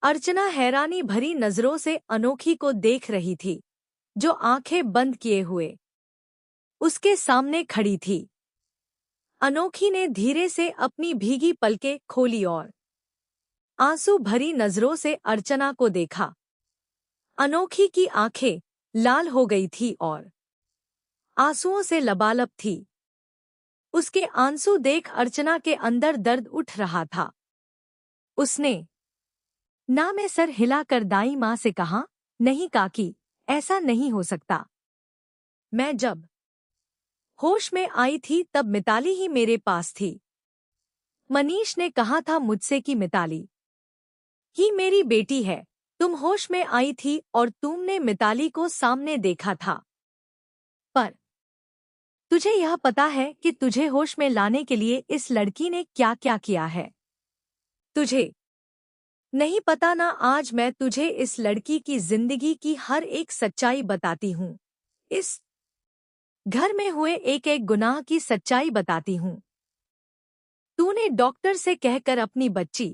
अर्चना हैरानी भरी नजरों से अनोखी को देख रही थी, जो आंखें बंद किए हुए उसके सामने खड़ी थी। अनोखी ने धीरे से अपनी भीगी पलकें खोली और आंसू भरी नजरों से अर्चना को देखा। अनोखी की आंखें लाल हो गई थी और आंसुओं से लबालब थी। उसके आंसू देख अर्चना के अंदर दर्द उठ रहा था। उसने ना में सर हिलाकर दाई माँ से कहा, नहीं काकी, ऐसा नहीं हो सकता। मैं जब होश में आई थी तब मिताली ही मेरे पास थी। मनीष ने कहा था मुझसे कि मिताली ही मेरी बेटी है। तुम होश में आई थी और तुमने मिताली को सामने देखा था। पर तुझे यह पता है कि तुझे होश में लाने के लिए इस लड़की ने क्या क्या किया है? तुझे नहीं पता ना। आज मैं तुझे इस लड़की की जिंदगी की हर एक सच्चाई बताती हूँ। इस घर में हुए एक एक गुनाह की सच्चाई बताती हूँ। तूने डॉक्टर से कहकर अपनी बच्ची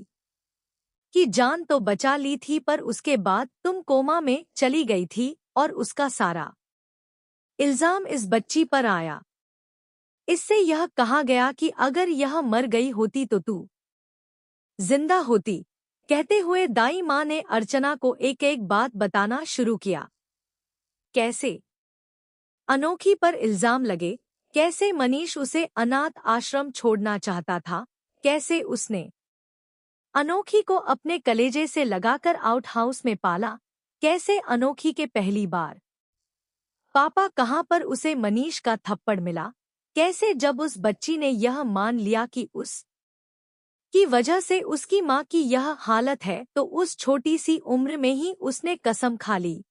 की जान तो बचा ली थी, पर उसके बाद तुम कोमा में चली गई थी और उसका सारा इल्जाम इस बच्ची पर आया। इससे यह कहा गया कि अगर यह मर गई होती तो तू जिंदा होती। कहते हुए दाई माँ ने अर्चना को एक एक बात बताना शुरू किया। कैसे अनोखी पर इल्जाम लगे, कैसे मनीष उसे अनाथ आश्रम छोड़ना चाहता था, कैसे उसने अनोखी को अपने कलेजे से लगाकर आउट हाउस में पाला, कैसे अनोखी के पहली बार पापा कहाँ पर उसे मनीष का थप्पड़ मिला, कैसे जब उस बच्ची ने यह मान लिया कि उस की वजह से उसकी माँ की यह हालत है, तो उस छोटी सी उम्र में ही उसने कसम खा ली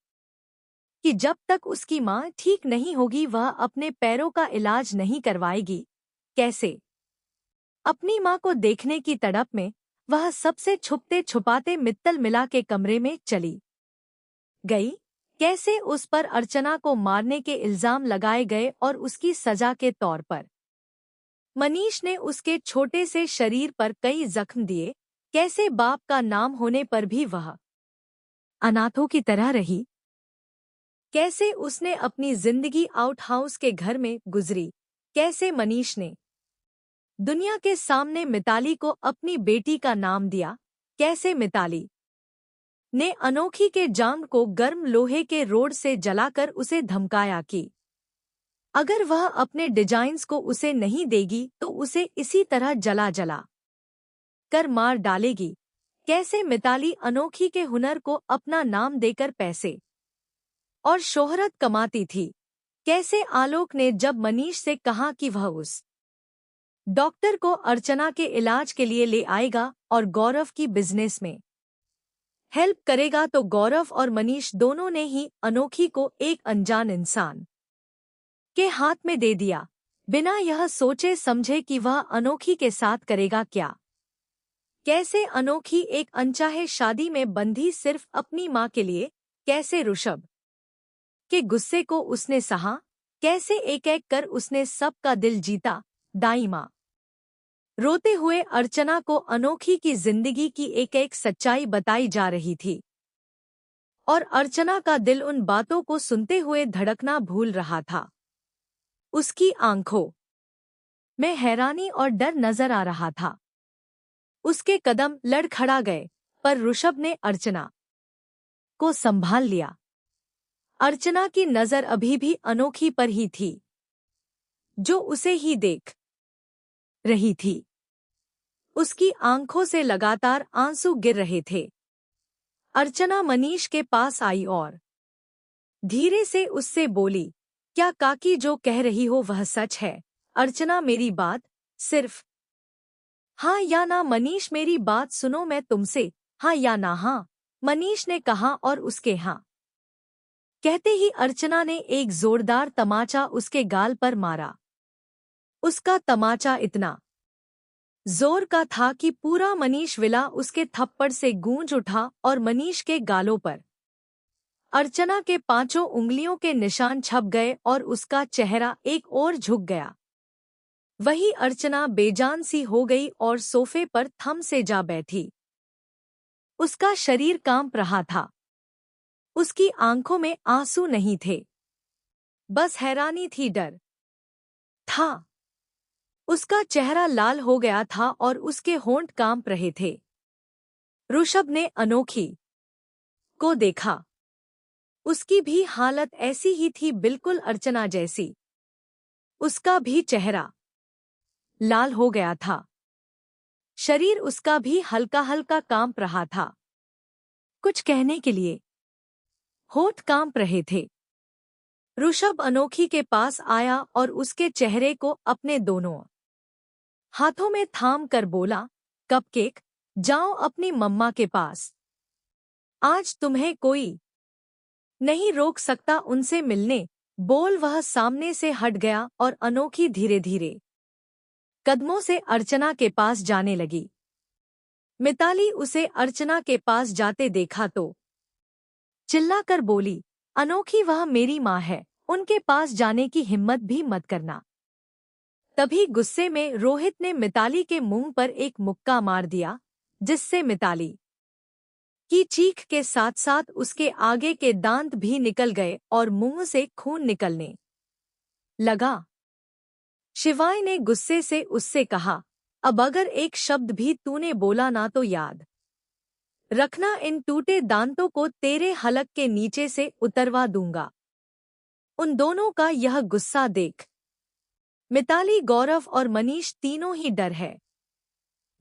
कि जब तक उसकी माँ ठीक नहीं होगी वह अपने पैरों का इलाज नहीं करवाएगी। कैसे अपनी माँ को देखने की तड़प में वह सबसे छुपते छुपाते मित्तल मिला के कमरे में चली गई, कैसे उस पर अर्चना को मारने के इल्जाम लगाए गए और उसकी सजा के तौर पर मनीष ने उसके छोटे से शरीर पर कई जख्म दिए, कैसे बाप का नाम होने पर भी वह अनाथों की तरह रही, कैसे उसने अपनी जिंदगी आउट हाउस के घर में गुजरी, कैसे मनीष ने दुनिया के सामने मिताली को अपनी बेटी का नाम दिया, कैसे मिताली ने अनोखी के जांग को गर्म लोहे के रोड से जलाकर उसे धमकाया कि अगर वह अपने डिजाइन्स को उसे नहीं देगी तो उसे इसी तरह जला जला कर मार डालेगी, कैसे मिताली अनोखी के हुनर को अपना नाम देकर पैसे और शोहरत कमाती थी, कैसे आलोक ने जब मनीष से कहा कि वह उस डॉक्टर को अर्चना के इलाज के लिए ले आएगा और गौरव की बिजनेस में हेल्प करेगा, तो गौरव और मनीष दोनों ने ही अनोखी को एक अनजान इंसान के हाथ में दे दिया, बिना यह सोचे समझे कि वह अनोखी के साथ करेगा क्या। कैसे अनोखी एक अनचाहे शादी में बंधी सिर्फ अपनी माँ के लिए, कैसे ऋषभ के गुस्से को उसने सहा, कैसे एक एक कर उसने सबका दिल जीता। दाई माँ रोते हुए अर्चना को अनोखी की जिंदगी की एक एक सच्चाई बताई जा रही थी और अर्चना का दिल उन बातों को सुनते हुए धड़कना भूल रहा था। उसकी आंखों में हैरानी और डर नजर आ रहा था। उसके कदम लड़खड़ा गए, पर ऋषभ ने अर्चना को संभाल लिया। अर्चना की नजर अभी भी अनोखी पर ही थी, जो उसे ही देख रही थी। उसकी आंखों से लगातार आंसू गिर रहे थे। अर्चना मनीष के पास आई और धीरे से उससे बोली, क्या काकी जो कह रही हो वह सच है? अर्चना, मेरी बात सिर्फ हाँ या ना। मनीष, मेरी बात सुनो, मैं तुमसे हाँ या ना। हाँ, मनीष ने कहा और उसके हाँ कहते ही अर्चना ने एक जोरदार तमाचा उसके गाल पर मारा। उसका तमाचा इतना जोर का था कि पूरा मनीष विला उसके थप्पड़ से गूंज उठा और मनीष के गालों पर अर्चना के पांचों उंगलियों के निशान छप गए और उसका चेहरा एक ओर झुक गया। वही अर्चना बेजान सी हो गई और सोफे पर थम से जा बैठी। उसका शरीर कांप रहा था। उसकी आंखों में आंसू नहीं थे, बस हैरानी थी, डर था। उसका चेहरा लाल हो गया था और उसके होंठ कांप रहे थे। ऋषभ ने अनोखी को देखा। उसकी भी हालत ऐसी ही थी, बिल्कुल अर्चना जैसी। उसका भी चेहरा लाल हो गया था। शरीर उसका भी हल्का हल्का कांप रहा था। कुछ कहने के लिए होठ कांप रहे थे। ऋषभ अनोखी के पास आया और उसके चेहरे को अपने दोनों हाथों में थाम कर बोला, कपकेक, जाओ अपनी मम्मा के पास। आज तुम्हें कोई नहीं रोक सकता उनसे मिलने। बोल वह सामने से हट गया और अनोखी धीरे धीरे कदमों से अर्चना के पास जाने लगी। मिताली उसे अर्चना के पास जाते देखा तो चिल्लाकर बोली, अनोखी वह मेरी माँ है, उनके पास जाने की हिम्मत भी मत करना। तभी गुस्से में रोहित ने मिताली के मुंह पर एक मुक्का मार दिया, जिससे मिताली की चीख के साथ साथ उसके आगे के दांत भी निकल गए और मुंह से खून निकलने लगा। शिवाय ने गुस्से से उससे कहा, अब अगर एक शब्द भी तूने बोला ना तो याद रखना, इन टूटे दांतों को तेरे हलक के नीचे से उतरवा दूंगा। उन दोनों का यह गुस्सा देख मिताली, गौरव और मनीष तीनों ही डर है।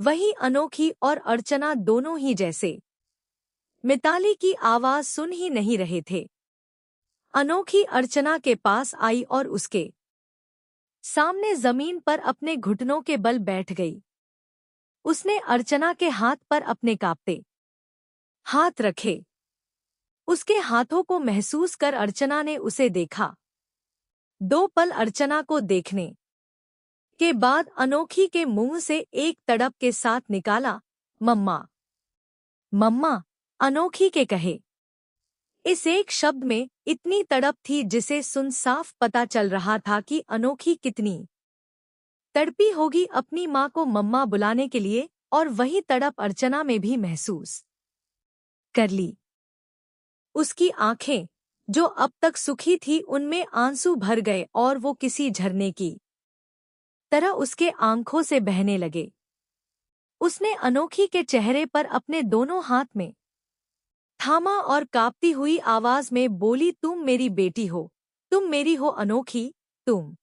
वहीं अनोखी और अर्चना दोनों ही जैसे मिताली की आवाज सुन ही नहीं रहे थे। अनोखी अर्चना के पास आई और उसके सामने जमीन पर अपने घुटनों के बल बैठ गई। उसने अर्चना के हाथ पर अपने कांपते हाथ रखे। उसके हाथों को महसूस कर अर्चना ने उसे देखा। 2 पल अर्चना को देखने के बाद अनोखी के मुंह से एक तड़प के साथ निकाला, मम्मा। मम्मा, अनोखी के कहे इस एक शब्द में इतनी तड़प थी जिसे सुन साफ पता चल रहा था कि अनोखी कितनी तड़पी होगी अपनी माँ को मम्मा बुलाने के लिए, और वही तड़प अर्चना में भी महसूस कर ली। उसकी आंखें जो अब तक सुखी थी उनमें आंसू भर गए और वो किसी झरने की तरह उसके आंखों से बहने लगे। उसने अनोखी के चेहरे पर अपने दोनों हाथ में थामा और कांपती हुई आवाज में बोली, तुम मेरी बेटी हो, तुम मेरी हो अनोखी, तुम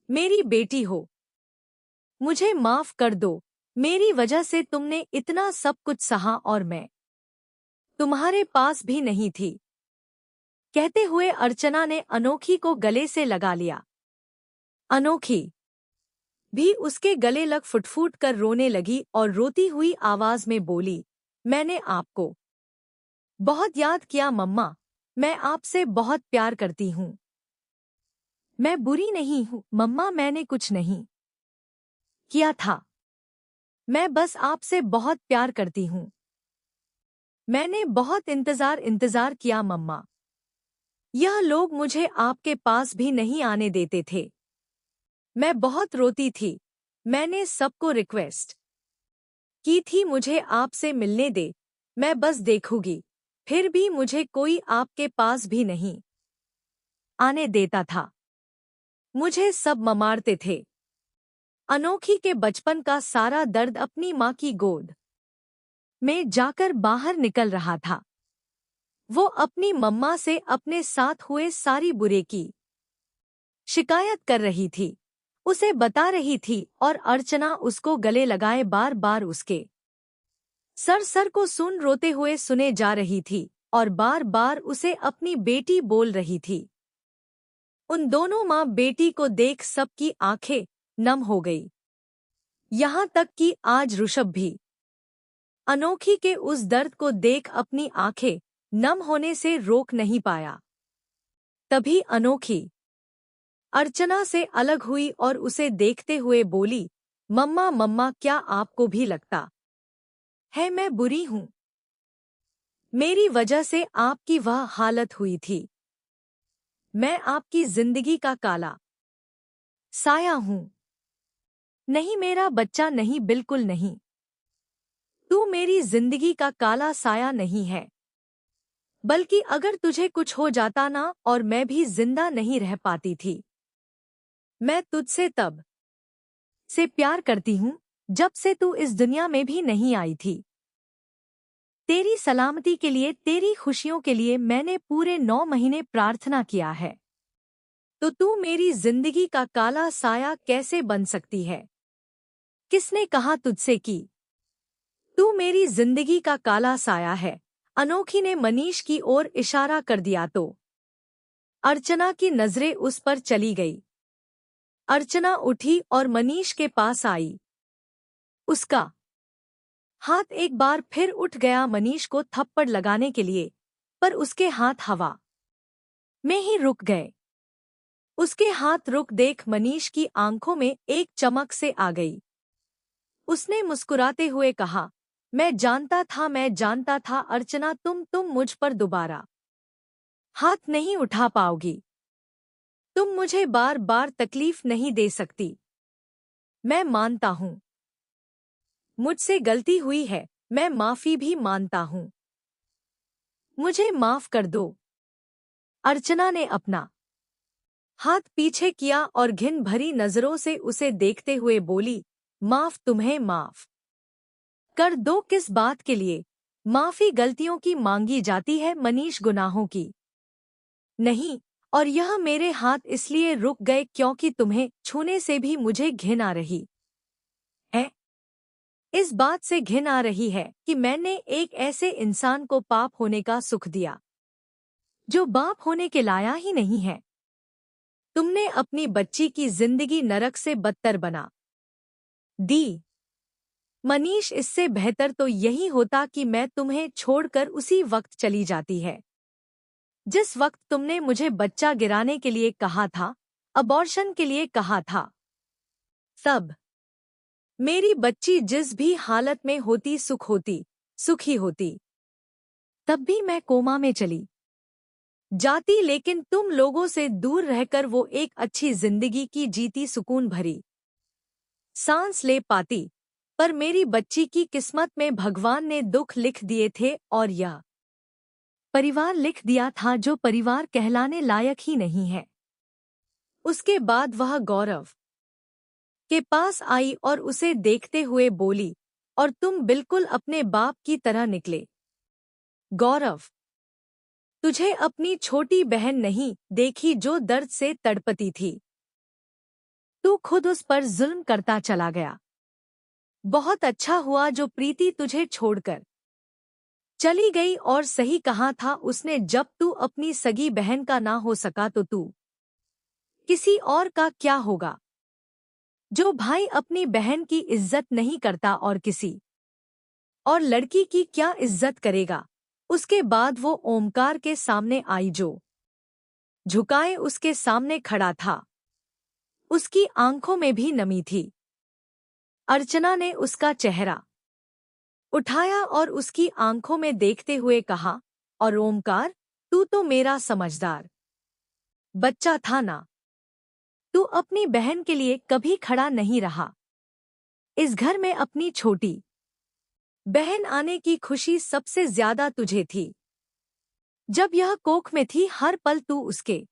मेरी बेटी हो। मुझे माफ कर दो, मेरी वजह से तुमने इतना सब कुछ सहा और मैं तुम्हारे पास भी नहीं थी। कहते हुए अर्चना ने अनोखी को गले से लगा लिया। अनोखी भी उसके गले लग फुटफुट कर रोने लगी और रोती हुई आवाज में बोली, मैंने आपको बहुत याद किया मम्मा, मैं आपसे बहुत प्यार करती हूँ। मैं बुरी नहीं हूँ मम्मा, मैंने कुछ नहीं किया था। मैं बस आपसे बहुत प्यार करती हूँ। मैंने बहुत इंतजार किया मम्मा। यह लोग मुझे आपके पास भी नहीं आने देते थे। मैं बहुत रोती थी। मैंने सबको रिक्वेस्ट की थी मुझे आपसे मिलने दे, मैं बस देखूंगी। फिर भी मुझे कोई आपके पास भी नहीं आने देता था। मुझे सब ममारते थे। अनोखी के बचपन का सारा दर्द अपनी माँ की गोद में जाकर बाहर निकल रहा था। वो अपनी मम्मा से अपने साथ हुए सारी बुरे की शिकायत कर रही थी, उसे बता रही थी, और अर्चना उसको गले लगाए बार बार उसके सर को सुन रोते हुए सुने जा रही थी और बार बार उसे अपनी बेटी बोल रही थी। उन दोनों माँ बेटी को देख सबकी आंखें नम हो गई। यहाँ तक कि आज ऋषभ भी अनोखी के उस दर्द को देख अपनी आंखें नम होने से रोक नहीं पाया। तभी अनोखी अर्चना से अलग हुई और उसे देखते हुए बोली, मम्मा मम्मा, क्या आपको भी लगता है मैं बुरी हूँ? मेरी वजह से आपकी वह हालत हुई थी। मैं आपकी जिंदगी का काला साया हूँ। नहीं, मेरा बच्चा नहीं, बिल्कुल नहीं। तू मेरी जिंदगी का काला साया नहीं है, बल्कि अगर तुझे कुछ हो जाता ना और मैं भी जिंदा नहीं रह पाती थी। मैं तुझसे तब से प्यार करती हूँ जब से तू इस दुनिया में भी नहीं आई थी। तेरी सलामती के लिए, तेरी खुशियों के लिए मैंने पूरे 9 महीने प्रार्थना किया है। तो तू मेरी जिंदगी का काला साया कैसे बन सकती है? किसने कहा तुझसे कि तू मेरी जिंदगी का काला साया है? अनोखी ने मनीष की ओर इशारा कर दिया तो अर्चना की नजरें उस पर चली गई। अर्चना उठी और मनीष के पास आई। उसका हाथ एक बार फिर उठ गया मनीष को थप्पड़ लगाने के लिए, पर उसके हाथ हवा में ही रुक गए। उसके हाथ रुक देख मनीष की आंखों में एक चमक से आ गई। उसने मुस्कुराते हुए कहा, मैं जानता था अर्चना, तुम मुझ पर दोबारा हाथ नहीं उठा पाओगी। तुम मुझे बार बार तकलीफ नहीं दे सकती। मैं मानता हूँ मुझसे गलती हुई है, मैं माफी भी मानता हूँ। मुझे माफ कर दो। अर्चना ने अपना हाथ पीछे किया और घिन भरी नजरों से उसे देखते हुए बोली, तुम्हें माफ कर दो? किस बात के लिए? माफी गलतियों की मांगी जाती है, मनीष गुनाहों की नहीं। और यह मेरे हाथ इसलिए रुक गए क्योंकि तुम्हें छूने से भी मुझे घिन आ रही है। इस बात से घिन आ रही है कि मैंने एक ऐसे इंसान को पाप होने का सुख दिया जो बाप होने के लाया ही नहीं है। तुमने अपनी बच्ची की जिंदगी नरक से बदतर बना दी। मनीष, इससे बेहतर तो यही होता कि मैं तुम्हें छोड़कर उसी वक्त चली जाती है जिस वक्त तुमने मुझे बच्चा गिराने के लिए कहा था, अबॉर्शन के लिए कहा था। तब मेरी बच्ची जिस भी हालत में होती सुखी होती, तब भी मैं कोमा में चली जाती, लेकिन तुम लोगों से दूर रहकर वो एक अच्छी जिंदगी की जीती, सुकून भरी सांस ले पाती। पर मेरी बच्ची की किस्मत में भगवान ने दुख लिख दिए थे और यह परिवार लिख दिया था जो परिवार कहलाने लायक ही नहीं है। उसके बाद वह गौरव के पास आई और उसे देखते हुए बोली, और तुम बिल्कुल अपने बाप की तरह निकले। गौरव, तुझे अपनी छोटी बहन नहीं देखी जो दर्द से तड़पती थी? तू खुद उस पर जुल्म करता चला गया। बहुत अच्छा हुआ जो प्रीति तुझे छोड़कर चली गई, और सही कहा था उसने, जब तू अपनी सगी बहन का ना हो सका तो तू किसी और का क्या होगा? जो भाई अपनी बहन की इज्जत नहीं करता और किसी और लड़की की क्या इज्जत करेगा? उसके बाद वो ओमकार के सामने आई जो झुकाए उसके सामने खड़ा था। उसकी आंखों में भी नमी थी। अर्चना ने उसका चेहरा उठाया और उसकी आंखों में देखते हुए कहा, और ओमकार, तू तो मेरा समझदार बच्चा था ना? तू अपनी बहन के लिए कभी खड़ा नहीं रहा। इस घर में अपनी छोटी बहन आने की खुशी सबसे ज्यादा तुझे थी। जब यह कोख में थी हर पल तू उसके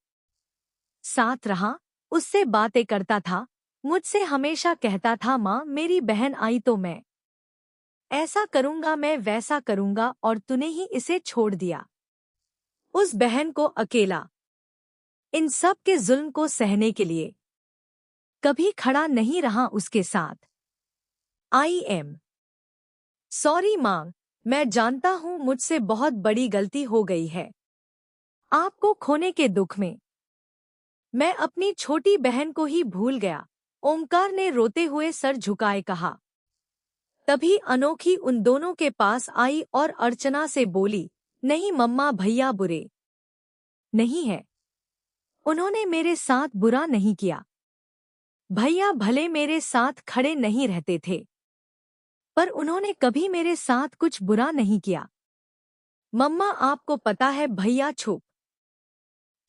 साथ रहा, उससे बातें करता था, मुझसे हमेशा कहता था, माँ मेरी बहन आई तो मैं ऐसा करूंगा, मैं वैसा करूंगा, और तूने ही इसे छोड़ दिया। उस बहन को अकेला इन सब के जुल्म को सहने के लिए कभी खड़ा नहीं रहा उसके साथ। आई एम सॉरी माँ, मैं जानता हूँ मुझसे बहुत बड़ी गलती हो गई है। आपको खोने के दुख में मैं अपनी छोटी बहन को ही भूल गया। ओमकार ने रोते हुए सर झुकाए कहा। तभी अनोखी उन दोनों के पास आई और अर्चना से बोली, नहीं मम्मा, भैया बुरे नहीं है। उन्होंने मेरे साथ बुरा नहीं किया। भैया भले मेरे साथ खड़े नहीं रहते थे, पर उन्होंने कभी मेरे साथ कुछ बुरा नहीं किया। मम्मा, आपको पता है भैया छुप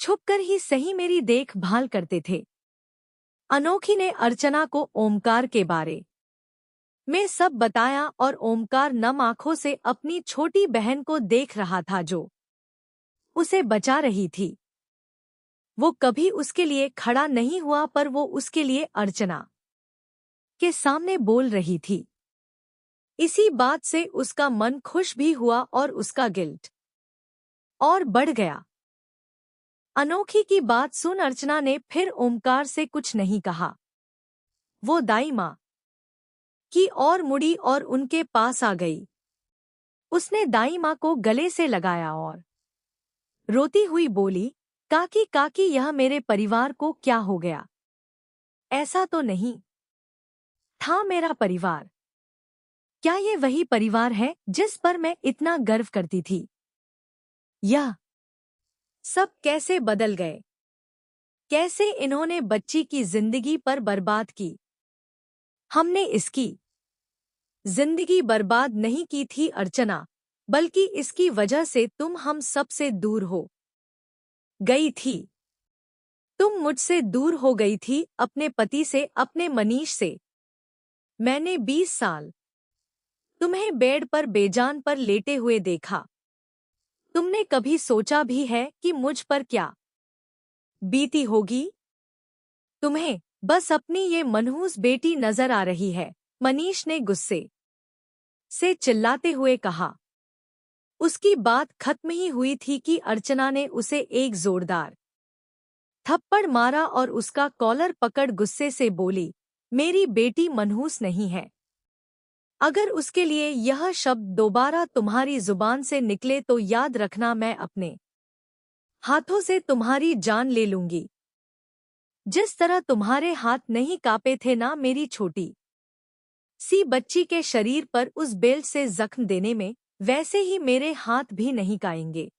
छुप कर ही सही मेरी देखभाल करते थे। अनोखी ने अर्चना को ओमकार के बारे मैं सब बताया और ओमकार नम आंखों से अपनी छोटी बहन को देख रहा था जो उसे बचा रही थी। वो कभी उसके लिए खड़ा नहीं हुआ पर वो उसके लिए अर्चना के सामने बोल रही थी। इसी बात से उसका मन खुश भी हुआ और उसका गिल्ट और बढ़ गया। अनोखी की बात सुन अर्चना ने फिर ओमकार से कुछ नहीं कहा। वो दाई माँ की ओर मुड़ी और उनके पास आ गई। उसने दाई माँ को गले से लगाया और रोती हुई बोली, काकी काकी, यह मेरे परिवार को क्या हो गया? ऐसा तो नहीं था मेरा परिवार। क्या ये वही परिवार है जिस पर मैं इतना गर्व करती थी? यह सब कैसे बदल गए? कैसे इन्होंने बच्ची की जिंदगी पर बर्बाद की? हमने इसकी जिंदगी बर्बाद नहीं की थी अर्चना, बल्कि इसकी वजह से तुम हम सब से दूर हो गई थी। तुम मुझसे दूर हो गई थी, अपने पति से, अपने मनीष से। मैंने 20 साल तुम्हें बेड पर बेजान पर लेटे हुए देखा। तुमने कभी सोचा भी है कि मुझ पर क्या बीती होगी? तुम्हें बस अपनी ये मनहूस बेटी नजर आ रही है, मनीष ने गुस्से से चिल्लाते हुए कहा। उसकी बात खत्म ही हुई थी कि अर्चना ने उसे एक जोरदार थप्पड़ मारा और उसका कॉलर पकड़ गुस्से से बोली, मेरी बेटी मनहूस नहीं है। अगर उसके लिए यह शब्द दोबारा तुम्हारी जुबान से निकले तो याद रखना, मैं अपने हाथों से तुम्हारी जान ले लूंगी। जिस तरह तुम्हारे हाथ नहीं कांपे थे ना मेरी छोटी सी बच्ची के शरीर पर उस बेल्ट से जख्म देने में, वैसे ही मेरे हाथ भी नहीं काएंगे।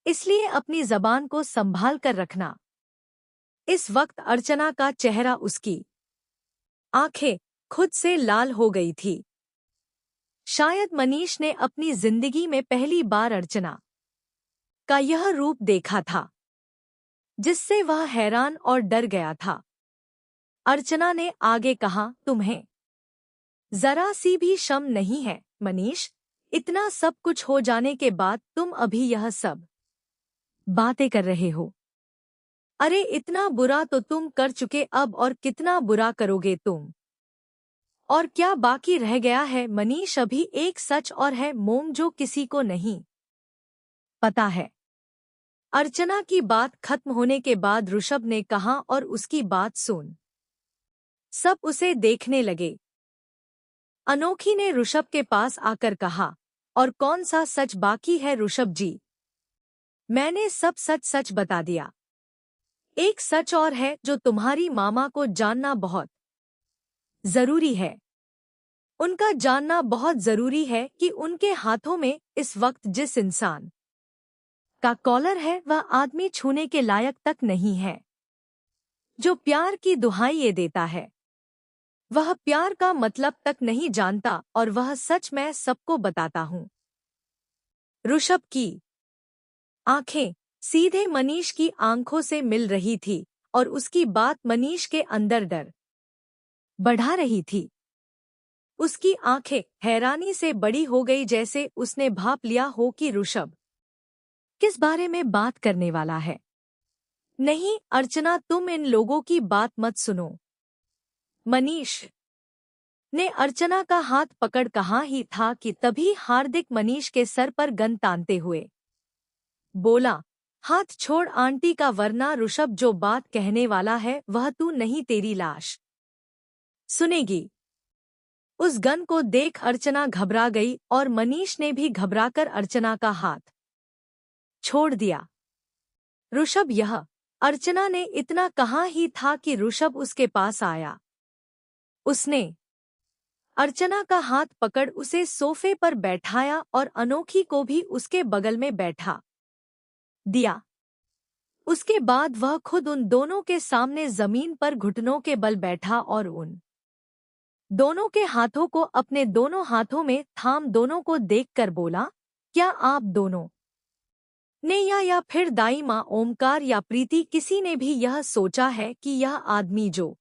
इसलिए अपनी जबान को संभाल कर रखना। इस वक्त अर्चना का चेहरा, उसकी आंखें खुद से लाल हो गई थी। शायद मनीष ने अपनी जिंदगी में पहली बार अर्चना का यह रूप देखा था, जिससे वह हैरान और डर गया था। अर्चना ने आगे कहा, तुम्हें जरा सी भी शर्म नहीं है मनीष? इतना सब कुछ हो जाने के बाद तुम अभी यह सब बातें कर रहे हो? अरे इतना बुरा तो तुम कर चुके, अब और कितना बुरा करोगे तुम? और क्या बाकी रह गया है मनीष? अभी एक सच और है मोम, जो किसी को नहीं पता है। अर्चना की बात खत्म होने के बाद ऋषभ ने कहा और उसकी बात सुन सब उसे देखने लगे। अनोखी ने ऋषभ के पास आकर कहा, और कौन सा सच बाकी है ऋषभ जी? मैंने सब सच सच बता दिया। एक सच और है जो तुम्हारी मामा को जानना बहुत जरूरी है। उनका जानना बहुत जरूरी है कि उनके हाथों में इस वक्त जिस इंसान का कॉलर है वह आदमी छूने के लायक तक नहीं है। जो प्यार की दुहाई ये देता है वह प्यार का मतलब तक नहीं जानता, और वह सच मैं सबको बताता हूँ। ऋषभ की आंखें सीधे मनीष की आंखों से मिल रही थी और उसकी बात मनीष के अंदर डर बढ़ा रही थी। उसकी आंखें हैरानी से बड़ी हो गई, जैसे उसने भाप लिया हो कि ऋषभ किस बारे में बात करने वाला है। नहीं अर्चना, तुम इन लोगों की बात मत सुनो। मनीष ने अर्चना का हाथ पकड़ कहा ही था कि तभी हार्दिक मनीष के सर पर गन तानते हुए बोला, हाथ छोड़ आंटी का, वरना ऋषभ जो बात कहने वाला है वह तू नहीं, तेरी लाश सुनेगी। उस गन को देख अर्चना घबरा गई और मनीष ने भी घबराकर अर्चना का हाथ छोड़ दिया। ऋषभ, यह अर्चना ने इतना कहा ही था कि ऋषभ उसके पास आया। उसने अर्चना का हाथ पकड़ उसे सोफे पर बैठाया और अनोखी को भी उसके बगल में बैठा दिया। उसके बाद वह खुद उन दोनों के सामने जमीन पर घुटनों के बल बैठा और उन दोनों के हाथों को अपने दोनों हाथों में थाम दोनों को देखकर बोला, क्या आप दोनों ने या फिर दाई माँ ओमकार या प्रीति किसी ने भी यह सोचा है कि यह आदमी जो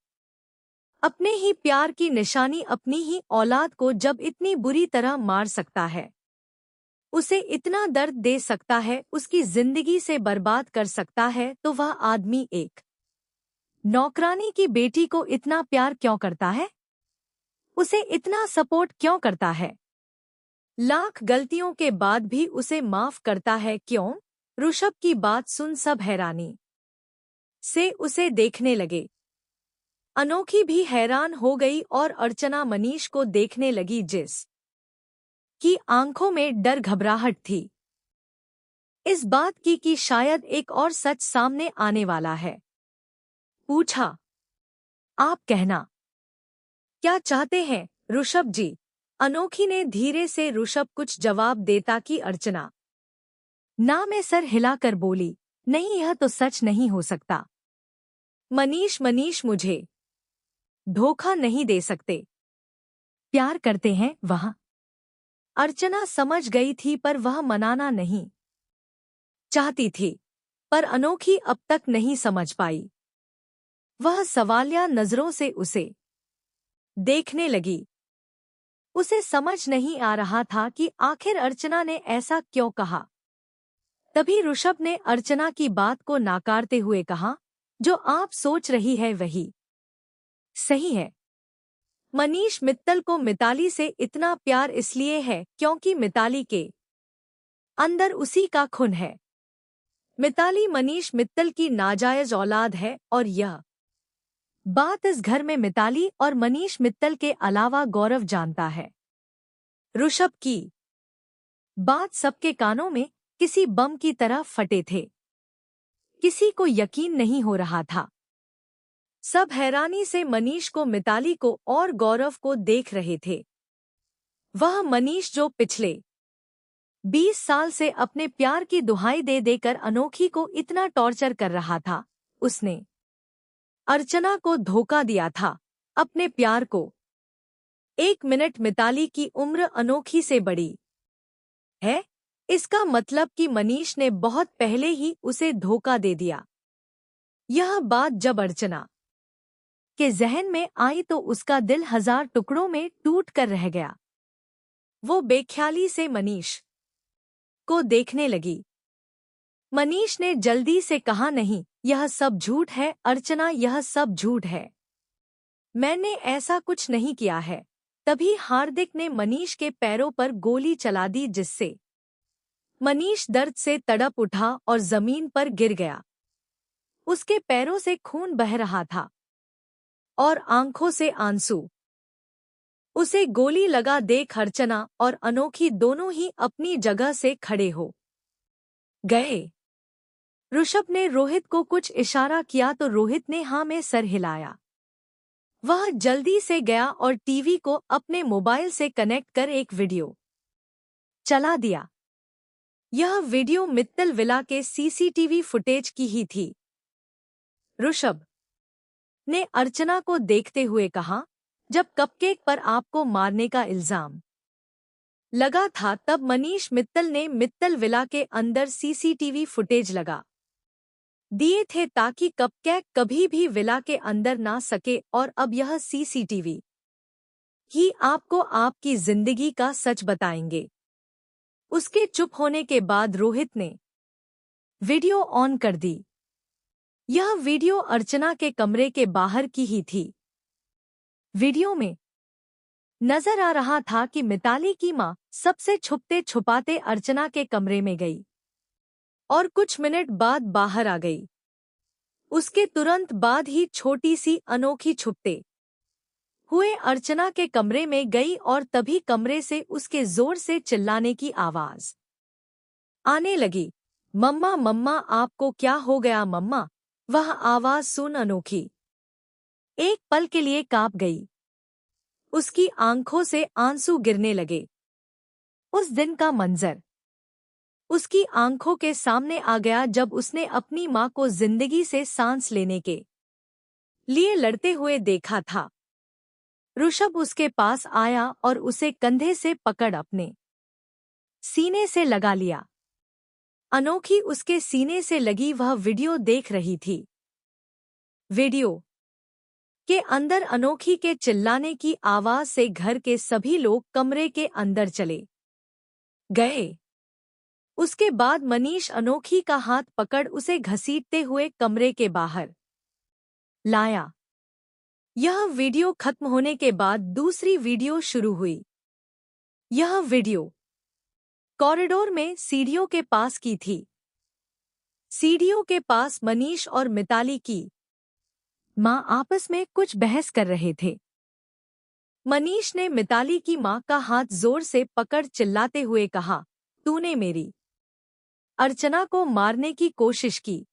अपने ही प्यार की निशानी अपनी ही औलाद को जब इतनी बुरी तरह मार सकता है, उसे इतना दर्द दे सकता है, उसकी जिंदगी से बर्बाद कर सकता है, तो वह आदमी एक नौकरानी की बेटी को इतना प्यार क्यों करता है? उसे इतना सपोर्ट क्यों करता है? लाख गलतियों के बाद भी उसे माफ करता है क्यों? ऋषभ की बात सुन सब हैरानी से उसे देखने लगे। अनोखी भी हैरान हो गई और अर्चना मनीष को देखने लगी, जिस की आंखों में डर घबराहट थी इस बात की कि शायद एक और सच सामने आने वाला है। पूछा, आप कहना क्या चाहते हैं ऋषभ जी? अनोखी ने धीरे से ऋषभ कुछ जवाब देता कि अर्चना ना में सर हिलाकर बोली, नहीं, यह तो सच नहीं हो सकता। मनीष मुझे धोखा नहीं दे सकते। प्यार करते हैं वह। अर्चना समझ गई थी पर वह मनाना नहीं चाहती थी, पर अनोखी अब तक नहीं समझ पाई। वह सवालिया नजरों से उसे देखने लगी। उसे समझ नहीं आ रहा था कि आखिर अर्चना ने ऐसा क्यों कहा। तभी ऋषभ ने अर्चना की बात को नाकारते हुए कहा, जो आप सोच रही है वही सही है। मनीष मित्तल को मिताली से इतना प्यार इसलिए है क्योंकि मिताली के अंदर उसी का खून है। मिताली मनीष मित्तल की नाजायज औलाद है और यह बात इस घर में मिताली और मनीष मित्तल के अलावा गौरव जानता है। ऋषभ की बात सबके कानों में किसी बम की तरह फटे थे। किसी को यकीन नहीं हो रहा था। सब हैरानी से मनीष को, मिताली को और गौरव को देख रहे थे। वह मनीष जो पिछले 20 साल से अपने प्यार की दुहाई दे देकर अनोखी को इतना टॉर्चर कर रहा था, उसने अर्चना को धोखा दिया था, अपने प्यार को। 1 मिनट मिताली की उम्र अनोखी से बड़ी है, इसका मतलब कि मनीष ने बहुत पहले ही उसे धोखा दे दिया। यह बात जब अर्चना के जहन में आई तो उसका दिल 1000 टुकड़ों में टूट कर रह गया। वो बेख्याली से मनीष को देखने लगी। मनीष ने जल्दी से कहा, नहीं, यह सब झूठ है अर्चना, यह सब झूठ है। मैंने ऐसा कुछ नहीं किया है। तभी हार्दिक ने मनीष के पैरों पर गोली चला दी, जिससे मनीष दर्द से तड़प उठा और जमीन पर गिर गया। उसके पैरों से खून बह रहा था और आंखों से आंसू। उसे गोली लगा देख अर्चना और अनोखी दोनों ही अपनी जगह से खड़े हो गए। ऋषभ ने रोहित को कुछ इशारा किया तो रोहित ने हाँ में सर हिलाया। वह जल्दी से गया और टीवी को अपने मोबाइल से कनेक्ट कर एक वीडियो चला दिया। यह वीडियो मित्तल विला के सीसीटीवी फुटेज की ही थी। ऋषभ ने अर्चना को देखते हुए कहा, जब कपकेक पर आपको मारने का इल्जाम लगा था तब मनीष मित्तल ने मित्तल विला के अंदर सीसीटीवी फुटेज लगा दिए थे ताकि कपकेक कभी भी विला के अंदर ना सके, और अब यह सीसीटीवी ही आपको आपकी जिंदगी का सच बताएंगे। उसके चुप होने के बाद रोहित ने वीडियो ऑन कर दी। यह वीडियो अर्चना के कमरे के बाहर की ही थी। वीडियो में नजर आ रहा था कि मिताली की मां सबसे छुपते छुपाते अर्चना के कमरे में गई और कुछ मिनट बाद बाहर आ गई। उसके तुरंत बाद ही छोटी सी अनोखी छुपते हुए अर्चना के कमरे में गई और तभी कमरे से उसके जोर से चिल्लाने की आवाज आने लगी, मम्मा मम्मा आपको क्या हो गया मम्मा? वह आवाज सुन अनोखी एक पल के लिए कांप गई। उसकी आंखों से आंसू गिरने लगे। उस दिन का मंजर उसकी आंखों के सामने आ गया जब उसने अपनी मां को जिंदगी से सांस लेने के लिए लड़ते हुए देखा था। ऋषभ उसके पास आया और उसे कंधे से पकड़ अपने सीने से लगा लिया। अनोखी उसके सीने से लगी वह वीडियो देख रही थी। वीडियो के अंदर अनोखी के चिल्लाने की आवाज से घर के सभी लोग कमरे के अंदर चले गए। उसके बाद मनीष अनोखी का हाथ पकड़ उसे घसीटते हुए कमरे के बाहर लाया। यह वीडियो खत्म होने के बाद दूसरी वीडियो शुरू हुई। यह वीडियो कॉरिडोर में सीढ़ियों के पास की थी। सीढ़ियों के पास मनीष और मिताली की मां आपस में कुछ बहस कर रहे थे। मनीष ने मिताली की मां का हाथ जोर से पकड़ चिल्लाते हुए कहा, तूने मेरी अर्चना को मारने की कोशिश की।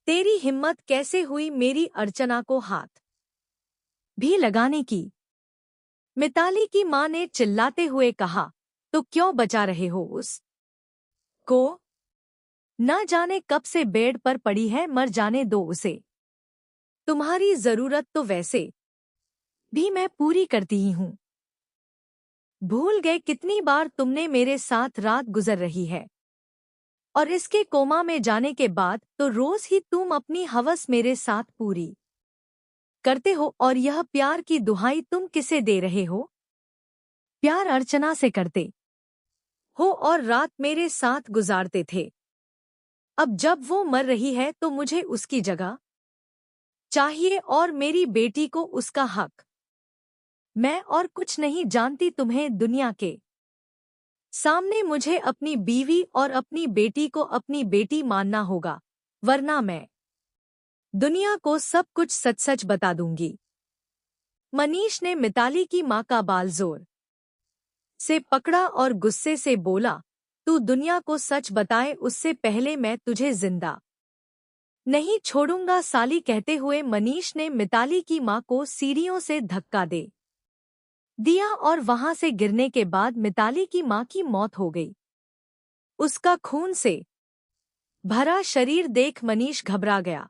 तेरी हिम्मत कैसे हुई मेरी अर्चना को हाथ भी लगाने की? मिताली की मां ने चिल्लाते हुए कहा, तो क्यों बचा रहे हो उस को? न जाने कब से बेड पर पड़ी है, मर जाने दो उसे। तुम्हारी जरूरत तो वैसे भी मैं पूरी करती ही हूं। भूल गए कितनी बार तुमने मेरे साथ रात गुजर रही है? और इसके कोमा में जाने के बाद तो रोज ही तुम अपनी हवस मेरे साथ पूरी करते हो। और यह प्यार की दुहाई तुम किसे दे रहे हो? प्यार अर्चना से करते हो और रात मेरे साथ गुजारते थे। अब जब वो मर रही है तो मुझे उसकी जगह चाहिए और मेरी बेटी को उसका हक। मैं और कुछ नहीं जानती। तुम्हें दुनिया के सामने मुझे अपनी बीवी और अपनी बेटी को अपनी बेटी मानना होगा, वरना मैं दुनिया को सब कुछ सच सच बता दूंगी। मनीष ने मिताली की मां का बाल जोर से पकड़ा और गुस्से से बोला, तू दुनिया को सच बताए उससे पहले मैं तुझे जिंदा नहीं छोड़ूंगा साली। कहते हुए मनीष ने मिताली की मां को सीढ़ियों से धक्का दे दिया और वहां से गिरने के बाद मिताली की मां की मौत हो गई। उसका खून से भरा शरीर देख मनीष घबरा गया।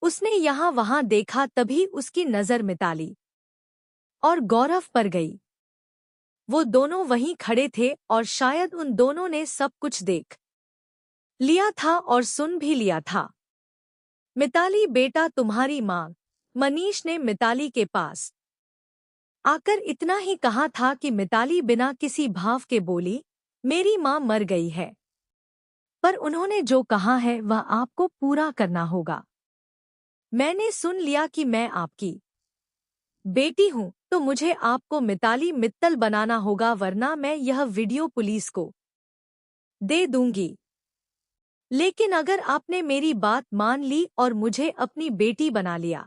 उसने यहाँ वहां देखा, तभी उसकी नजर मिताली और गौरव पर गई। वो दोनों वहीं खड़े थे और शायद उन दोनों ने सब कुछ देख लिया था और सुन भी लिया था। मिताली बेटा, तुम्हारी मां। मनीष ने मिताली के पास आकर इतना ही कहा था कि मिताली बिना किसी भाव के बोली, मेरी मां मर गई है, पर उन्होंने जो कहा है वह आपको पूरा करना होगा। मैंने सुन लिया कि मैं आपकी बेटी हूं, तो मुझे आपको मिताली मित्तल बनाना होगा, वरना मैं यह वीडियो पुलिस को दे दूंगी। लेकिन अगर आपने मेरी बात मान ली और मुझे अपनी बेटी बना लिया,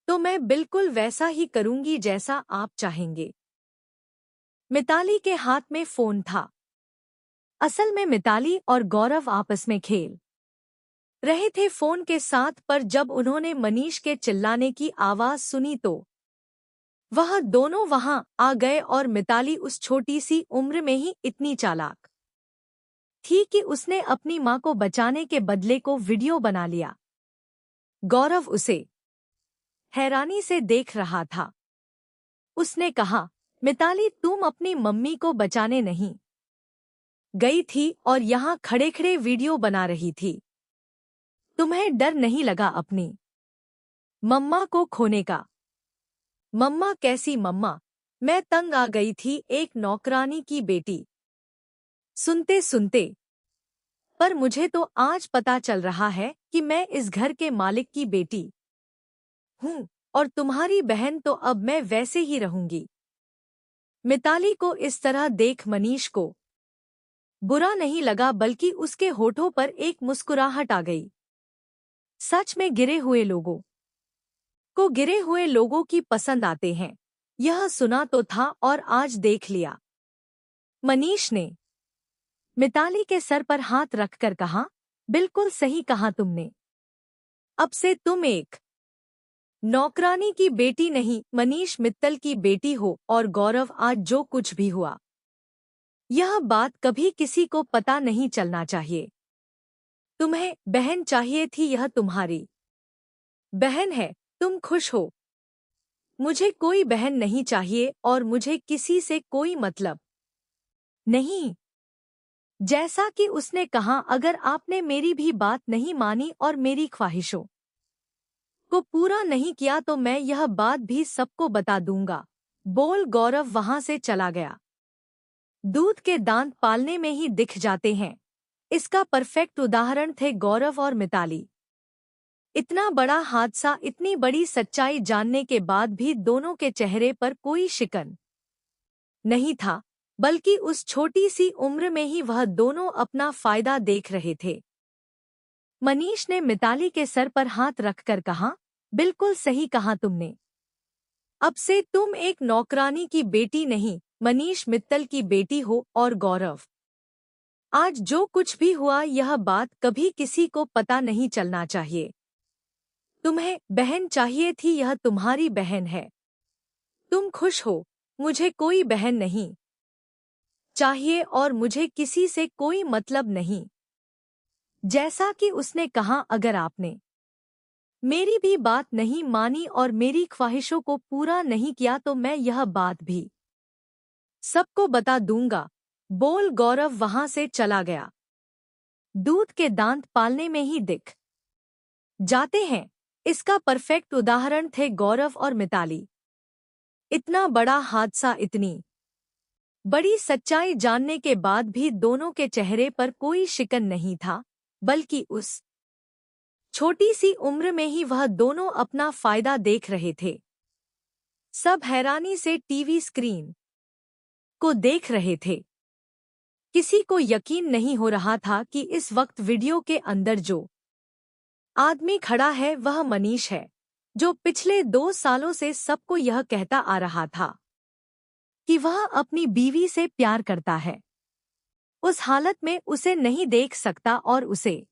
तो मैं बिल्कुल वैसा ही करूंगी जैसा आप चाहेंगे। मिताली के हाथ में फोन था। असल में मिताली और गौरव आपस में खेल रहे थे फोन के साथ, पर जब उन्होंने मनीष के चिल्लाने की आवाज सुनी तो वह दोनों वहां आ गए। और मिताली उस छोटी सी उम्र में ही इतनी चालाक थी कि उसने अपनी मां को बचाने के बदले को वीडियो बना लिया। गौरव उसे हैरानी से देख रहा था। उसने कहा, मिताली तुम अपनी मम्मी को बचाने नहीं गई थी और यहाँ खड़े खड़े वीडियो बना रही थी। तुम्हें डर नहीं लगा अपनी मम्मा को खोने का? मम्मा कैसी मम्मा? मैं तंग आ गई थी, एक नौकरानी की बेटी। सुनते सुनते पर मुझे तो आज पता चल रहा है कि मैं इस घर के मालिक की बेटी हूँ, और तुम्हारी बहन तो अब मैं वैसे ही रहूंगी। मिताली को इस तरह देख मनीष को बुरा नहीं लगा, बल्कि उसके होठों पर एक मुस्कुराहट आ गई। सच में गिरे हुए लोगों को गिरे हुए लोगों की पसंद आते हैं। यह सुना तो था और आज देख लिया। मनीष ने मिताली के सर पर हाथ रखकर कहा, बिल्कुल सही कहा तुमने। अब से तुम एक नौकरानी की बेटी नहीं, मनीष मित्तल की बेटी हो। और गौरव, आज जो कुछ भी हुआ, यह बात कभी किसी को पता नहीं चलना चाहिए। तुम्हें बहन चाहिए थी, यह तुम्हारी बहन है। तुम खुश हो। मुझे कोई बहन नहीं चाहिए और मुझे किसी से कोई मतलब नहीं। जैसा कि उसने कहा, अगर आपने मेरी भी बात नहीं मानी और मेरी ख्वाहिशों को पूरा नहीं किया तो मैं यह बात भी सबको बता दूंगा, बोल गौरव वहां से चला गया। दूध के दांत पालने में ही दिख जाते हैं। इसका परफेक्ट उदाहरण थे गौरव और मिताली। इतना बड़ा हादसा, इतनी बड़ी सच्चाई जानने के बाद भी दोनों के चेहरे पर कोई शिकन नहीं था, बल्कि उस छोटी सी उम्र में ही वह दोनों अपना फायदा देख रहे थे। मनीष ने मिताली के सर पर हाथ रखकर कहा, बिल्कुल सही कहा तुमने। अब से तुम एक नौकरानी की बेटी नहीं, मनीष मित्तल की बेटी हो। और गौरव, आज जो कुछ भी हुआ यह बात कभी किसी को पता नहीं चलना चाहिए। तुम्हें बहन चाहिए थी, यह तुम्हारी बहन है। तुम खुश हो, मुझे कोई बहन नहीं चाहिए और मुझे किसी से कोई मतलब नहीं। जैसा कि उसने कहा, अगर आपने मेरी भी बात नहीं मानी और मेरी ख्वाहिशों को पूरा नहीं किया तो मैं यह बात भी सबको बता दूंगा, बोल गौरव वहां से चला गया। दूध के दांत पालने में ही दिख जाते हैं। इसका परफेक्ट उदाहरण थे गौरव और मिताली। इतना बड़ा हादसा, इतनी बड़ी सच्चाई जानने के बाद भी दोनों के चेहरे पर कोई शिकन नहीं था, बल्कि उस छोटी सी उम्र में ही वह दोनों अपना फायदा देख रहे थे। सब हैरानी से टीवी स्क्रीन को देख रहे थे। किसी को यकीन नहीं हो रहा था कि इस वक्त वीडियो के अंदर जो आदमी खड़ा है वह मनीष है, जो पिछले 2 सालों से सबको यह कहता आ रहा था कि वह अपनी बीवी से प्यार करता है। उस हालत में उसे नहीं देख सकता और उसे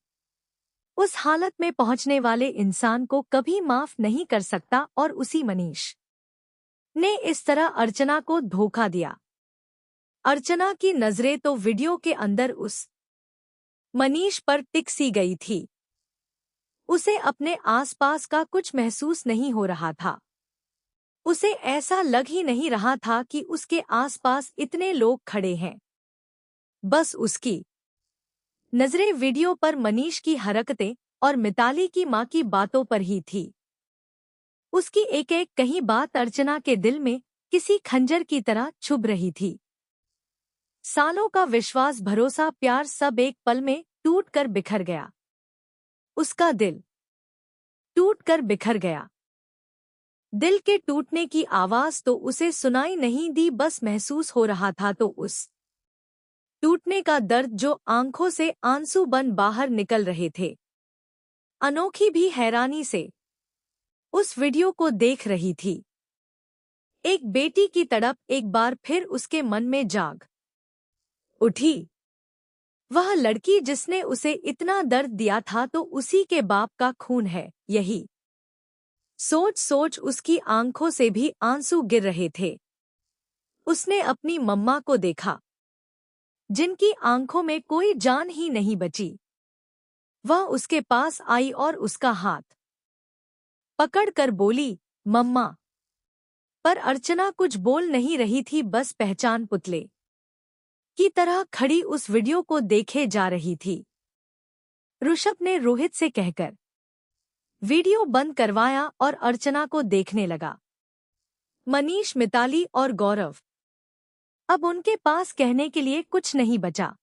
उस हालत में पहुंचने वाले इंसान को कभी माफ नहीं कर सकता। और उसी मनीष ने इस तरह अर्चना को धोखा दिया। अर्चना की नजरें तो वीडियो के अंदर उस मनीष पर टिक सी गई थी। उसे अपने आसपास का कुछ महसूस नहीं हो रहा था। उसे ऐसा लग ही नहीं रहा था कि उसके आसपास इतने लोग खड़े हैं। बस उसकी नजरें वीडियो पर मनीष की हरकतें और मिताली की मां की बातों पर ही थी। उसकी एक एक कही बात अर्चना के दिल में किसी खंजर की तरह चुभ रही थी। सालों का विश्वास, भरोसा, प्यार सब एक पल में टूटकर बिखर गया। उसका दिल टूटकर बिखर गया। दिल के टूटने की आवाज तो उसे सुनाई नहीं दी, बस महसूस हो रहा था तो उस टूटने का दर्द जो आंखों से आंसू बन बाहर निकल रहे थे। अनोखी भी हैरानी से उस वीडियो को देख रही थी। एक बेटी की तड़प एक बार फिर उसके मन में जाग उठी। वह लड़की जिसने उसे इतना दर्द दिया था तो उसी के बाप का खून है। यही सोच सोच उसकी आंखों से भी आंसू गिर रहे थे। उसने अपनी मम्मा को देखा, जिनकी आंखों में कोई जान ही नहीं बची। वह उसके पास आई और उसका हाथ पकड़कर बोली, मम्मा। पर अर्चना कुछ बोल नहीं रही थी, बस पहचान पुतले की तरह खड़ी उस वीडियो को देखे जा रही थी। ऋषभ ने रोहित से कहकर वीडियो बंद करवाया और अर्चना को देखने लगा। मनीष, मिताली और गौरव, अब उनके पास कहने के लिए कुछ नहीं बचा।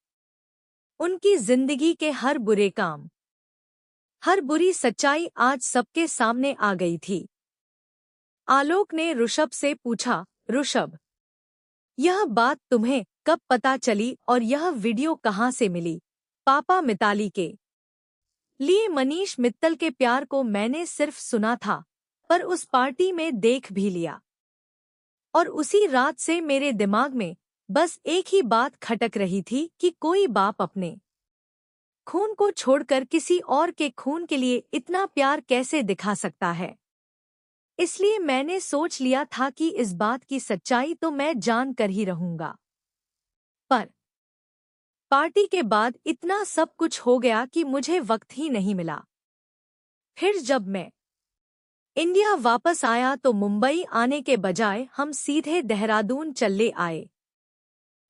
उनकी जिंदगी के हर बुरे काम, हर बुरी सच्चाई आज सबके सामने आ गई थी। आलोक ने ऋषभ से पूछा, ऋषभ, यह बात तुम्हें कब पता चली और यह वीडियो कहाँ से मिली? पापा, मिताली के लिए मनीष मित्तल के प्यार को मैंने सिर्फ सुना था, पर उस पार्टी में देख भी लिया। और उसी रात से मेरे दिमाग में बस एक ही बात खटक रही थी कि कोई बाप अपने खून को छोड़कर किसी और के खून के लिए इतना प्यार कैसे दिखा सकता है। इसलिए मैंने सोच लिया था कि इस बात की सच्चाई तो मैं जान कर ही रहूंगा। पर पार्टी के बाद इतना सब कुछ हो गया कि मुझे वक्त ही नहीं मिला। फिर जब मैं इंडिया वापस आया तो मुंबई आने के बजाय हम सीधे देहरादून चले आए।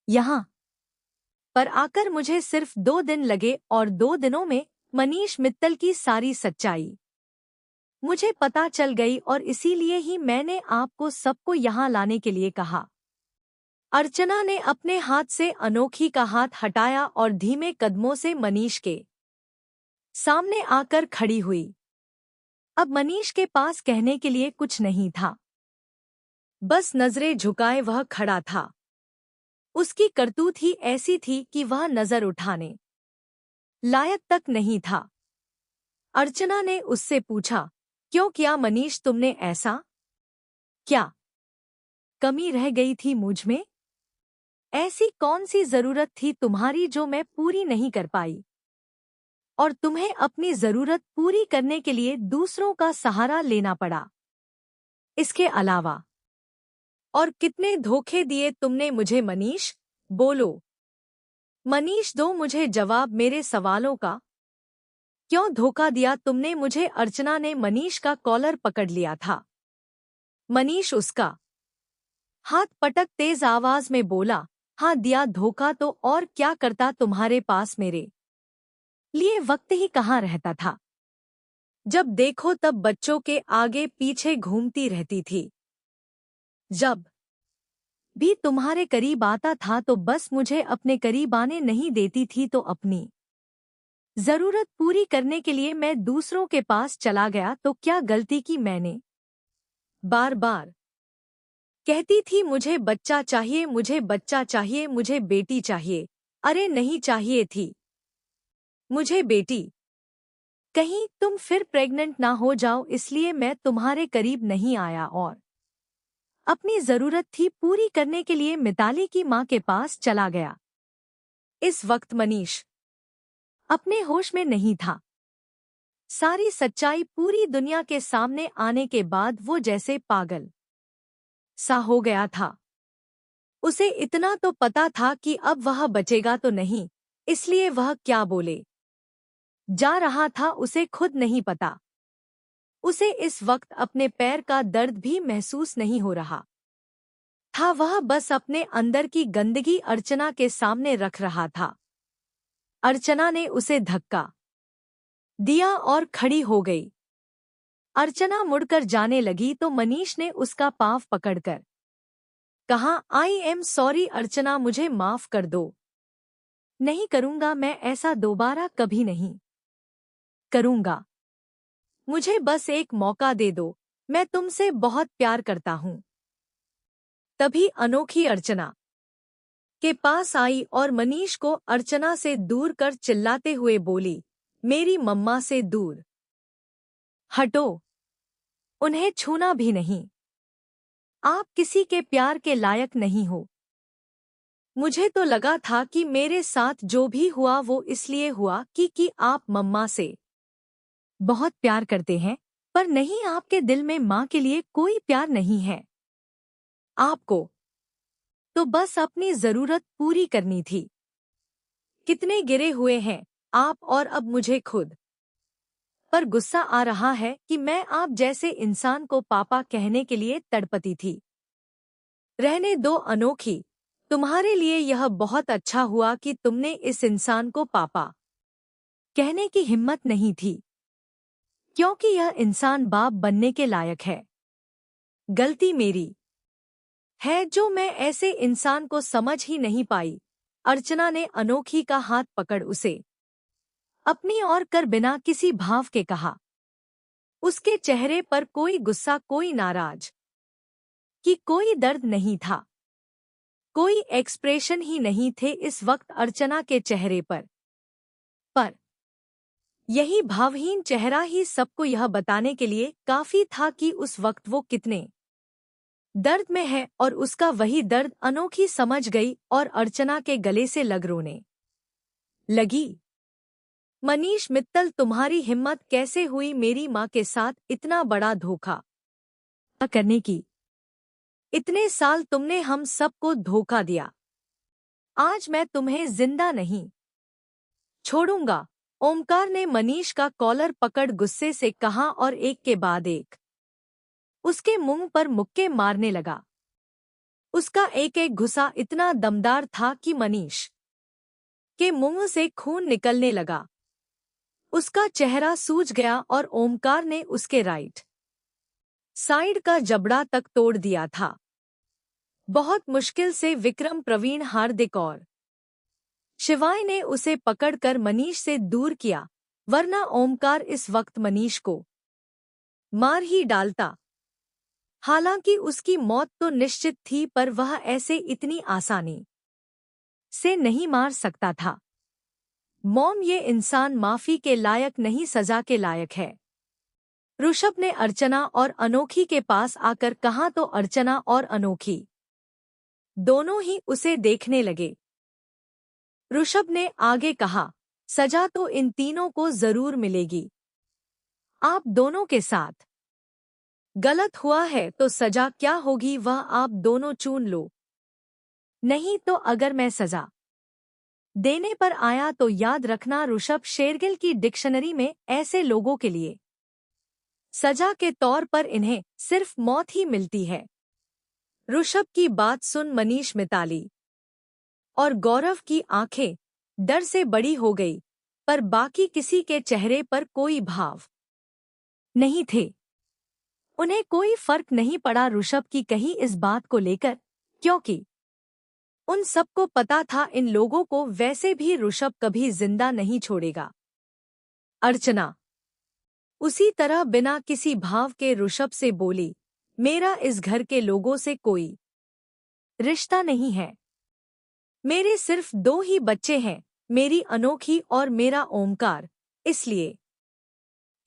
यहाँ पर आकर मुझे सिर्फ 2 दिन लगे और 2 दिनों में मनीष मित्तल की सारी सच्चाई मुझे पता चल गई और इसीलिए ही मैंने आपको सबको यहाँ लाने के लिए कहा। अर्चना ने अपने हाथ से अनोखी का हाथ हटाया और धीमे कदमों से मनीष के सामने आकर खड़ी हुई। अब मनीष के पास कहने के लिए कुछ नहीं था, बस नजरें झुकाए वह खड़ा था। उसकी करतूत ही ऐसी थी कि वह नजर उठाने लायक तक नहीं था। अर्चना ने उससे पूछा, क्यों किया मनीष तुमने ऐसा? क्या कमी रह गई थी मुझ में? ऐसी कौन सी जरूरत थी तुम्हारी जो मैं पूरी नहीं कर पाई? और तुम्हें अपनी जरूरत पूरी करने के लिए दूसरों का सहारा लेना पड़ा। इसके अलावा और कितने धोखे दिए तुमने मुझे मनीष? बोलो मनीष, दो मुझे जवाब मेरे सवालों का। क्यों धोखा दिया तुमने मुझे? अर्चना ने मनीष का कॉलर पकड़ लिया था। मनीष उसका हाथ पटक तेज आवाज में बोला, हाँ दिया धोखा तो और क्या करता? तुम्हारे पास मेरे लिए वक्त ही कहाँ रहता था? जब देखो तब बच्चों के आगे पीछे घूमती रहती थी। जब भी तुम्हारे करीब आता था तो बस मुझे अपने करीब आने नहीं देती थी, तो अपनी जरूरत पूरी करने के लिए मैं दूसरों के पास चला गया तो क्या गलती की मैंने? बार बार कहती थी मुझे बच्चा चाहिए, मुझे बच्चा चाहिए, मुझे बेटी चाहिए। अरे नहीं चाहिए थी मुझे बेटी। कहीं तुम फिर प्रेग्नेंट ना हो जाओ, इसलिए मैं तुम्हारे करीब नहीं आया और अपनी जरूरत थी पूरी करने के लिए मिताली की माँ के पास चला गया। इस वक्त मनीष अपने होश में नहीं था। सारी सच्चाई पूरी दुनिया के सामने आने के बाद वो जैसे पागल सा हो गया था। उसे इतना तो पता था कि अब वह बचेगा तो नहीं, इसलिए वह क्या बोले जा रहा था उसे खुद नहीं पता। उसे इस वक्त अपने पैर का दर्द भी महसूस नहीं हो रहा था। वह बस अपने अंदर की गंदगी अर्चना के सामने रख रहा था। अर्चना ने उसे धक्का दिया और खड़ी हो गई। अर्चना मुड़कर जाने लगी तो मनीष ने उसका पाँव पकड़कर कहा, आई एम सॉरी अर्चना, मुझे माफ कर दो। नहीं करूंगा, मैं ऐसा दोबारा कभी नहीं करूंगा। मुझे बस एक मौका दे दो, मैं तुमसे बहुत प्यार करता हूं। तभी अनोखी अर्चना के पास आई और मनीष को अर्चना से दूर कर चिल्लाते हुए बोली, मेरी मम्मा से दूर हटो, उन्हें छूना भी नहीं। आप किसी के प्यार के लायक नहीं हो। मुझे तो लगा था कि मेरे साथ जो भी हुआ वो इसलिए हुआ कि आप मम्मा से बहुत प्यार करते हैं, पर नहीं, आपके दिल में माँ के लिए कोई प्यार नहीं है। आपको तो बस अपनी जरूरत पूरी करनी थी। कितने गिरे हुए हैं आप, और अब मुझे खुद पर गुस्सा आ रहा है कि मैं आप जैसे इंसान को पापा कहने के लिए तड़पती थी। रहने दो अनोखी, तुम्हारे लिए यह बहुत अच्छा हुआ कि तुमने इस इंसान को पापा कहने की हिम्मत नहीं थी, क्योंकि यह इंसान बाप बनने के लायक है। गलती मेरी है जो मैं ऐसे इंसान को समझ ही नहीं पाई। अर्चना ने अनोखी का हाथ पकड़ उसे अपनी ओर कर बिना किसी भाव के कहा। उसके चेहरे पर कोई गुस्सा, कोई नाराज कि कोई दर्द नहीं था। कोई एक्सप्रेशन ही नहीं थे इस वक्त अर्चना के चेहरे पर यही भावहीन चेहरा ही सबको यह बताने के लिए काफी था कि उस वक्त वो कितने दर्द में है, और उसका वही दर्द अनोखी समझ गई और अर्चना के गले से लग रोने लगी। मनीष मित्तल, तुम्हारी हिम्मत कैसे हुई मेरी माँ के साथ इतना बड़ा धोखा करने की? इतने साल तुमने हम सबको धोखा दिया। आज मैं तुम्हें जिंदा नहीं छोड़ूंगा। ओमकार ने मनीष का कॉलर पकड़ गुस्से से कहा और एक के बाद एक उसके मुंह पर मुक्के मारने लगा। उसका एक एक घुसा इतना दमदार था कि मनीष के मुंह से खून निकलने लगा। उसका चेहरा सूज गया और ओमकार ने उसके राइट साइड का जबड़ा तक तोड़ दिया था। बहुत मुश्किल से विक्रम, प्रवीण, हार्दिक और शिवाय ने उसे पकड़कर मनीष से दूर किया, वरना ओमकार इस वक्त मनीष को मार ही डालता। हालांकि उसकी मौत तो निश्चित थी, पर वह ऐसे इतनी आसानी से नहीं मार सकता था। मॉम, ये इंसान माफी के लायक नहीं, सजा के लायक है। ऋषभ ने अर्चना और अनोखी के पास आकर कहा तो अर्चना और अनोखी दोनों ही उसे देखने लगे। ऋषभ ने आगे कहा, सजा तो इन तीनों को जरूर मिलेगी। आप दोनों के साथ गलत हुआ है तो सजा क्या होगी वह आप दोनों चुन लो। नहीं तो अगर मैं सजा देने पर आया तो याद रखना, ऋषभ शेरगिल की डिक्शनरी में ऐसे लोगों के लिए सजा के तौर पर इन्हें सिर्फ मौत ही मिलती है। ऋषभ की बात सुन मनीष, मिताली और गौरव की आंखें डर से बड़ी हो गई, पर बाकी किसी के चेहरे पर कोई भाव नहीं थे। उन्हें कोई फर्क नहीं पड़ा ऋषभ की कही इस बात को लेकर, क्योंकि उन सबको पता था इन लोगों को वैसे भी ऋषभ कभी जिंदा नहीं छोड़ेगा। अर्चना उसी तरह बिना किसी भाव के ऋषभ से बोली, मेरा इस घर के लोगों से कोई रिश्ता नहीं है। मेरे सिर्फ 2 ही बच्चे हैं, मेरी अनोखी और मेरा ओमकार, इसलिए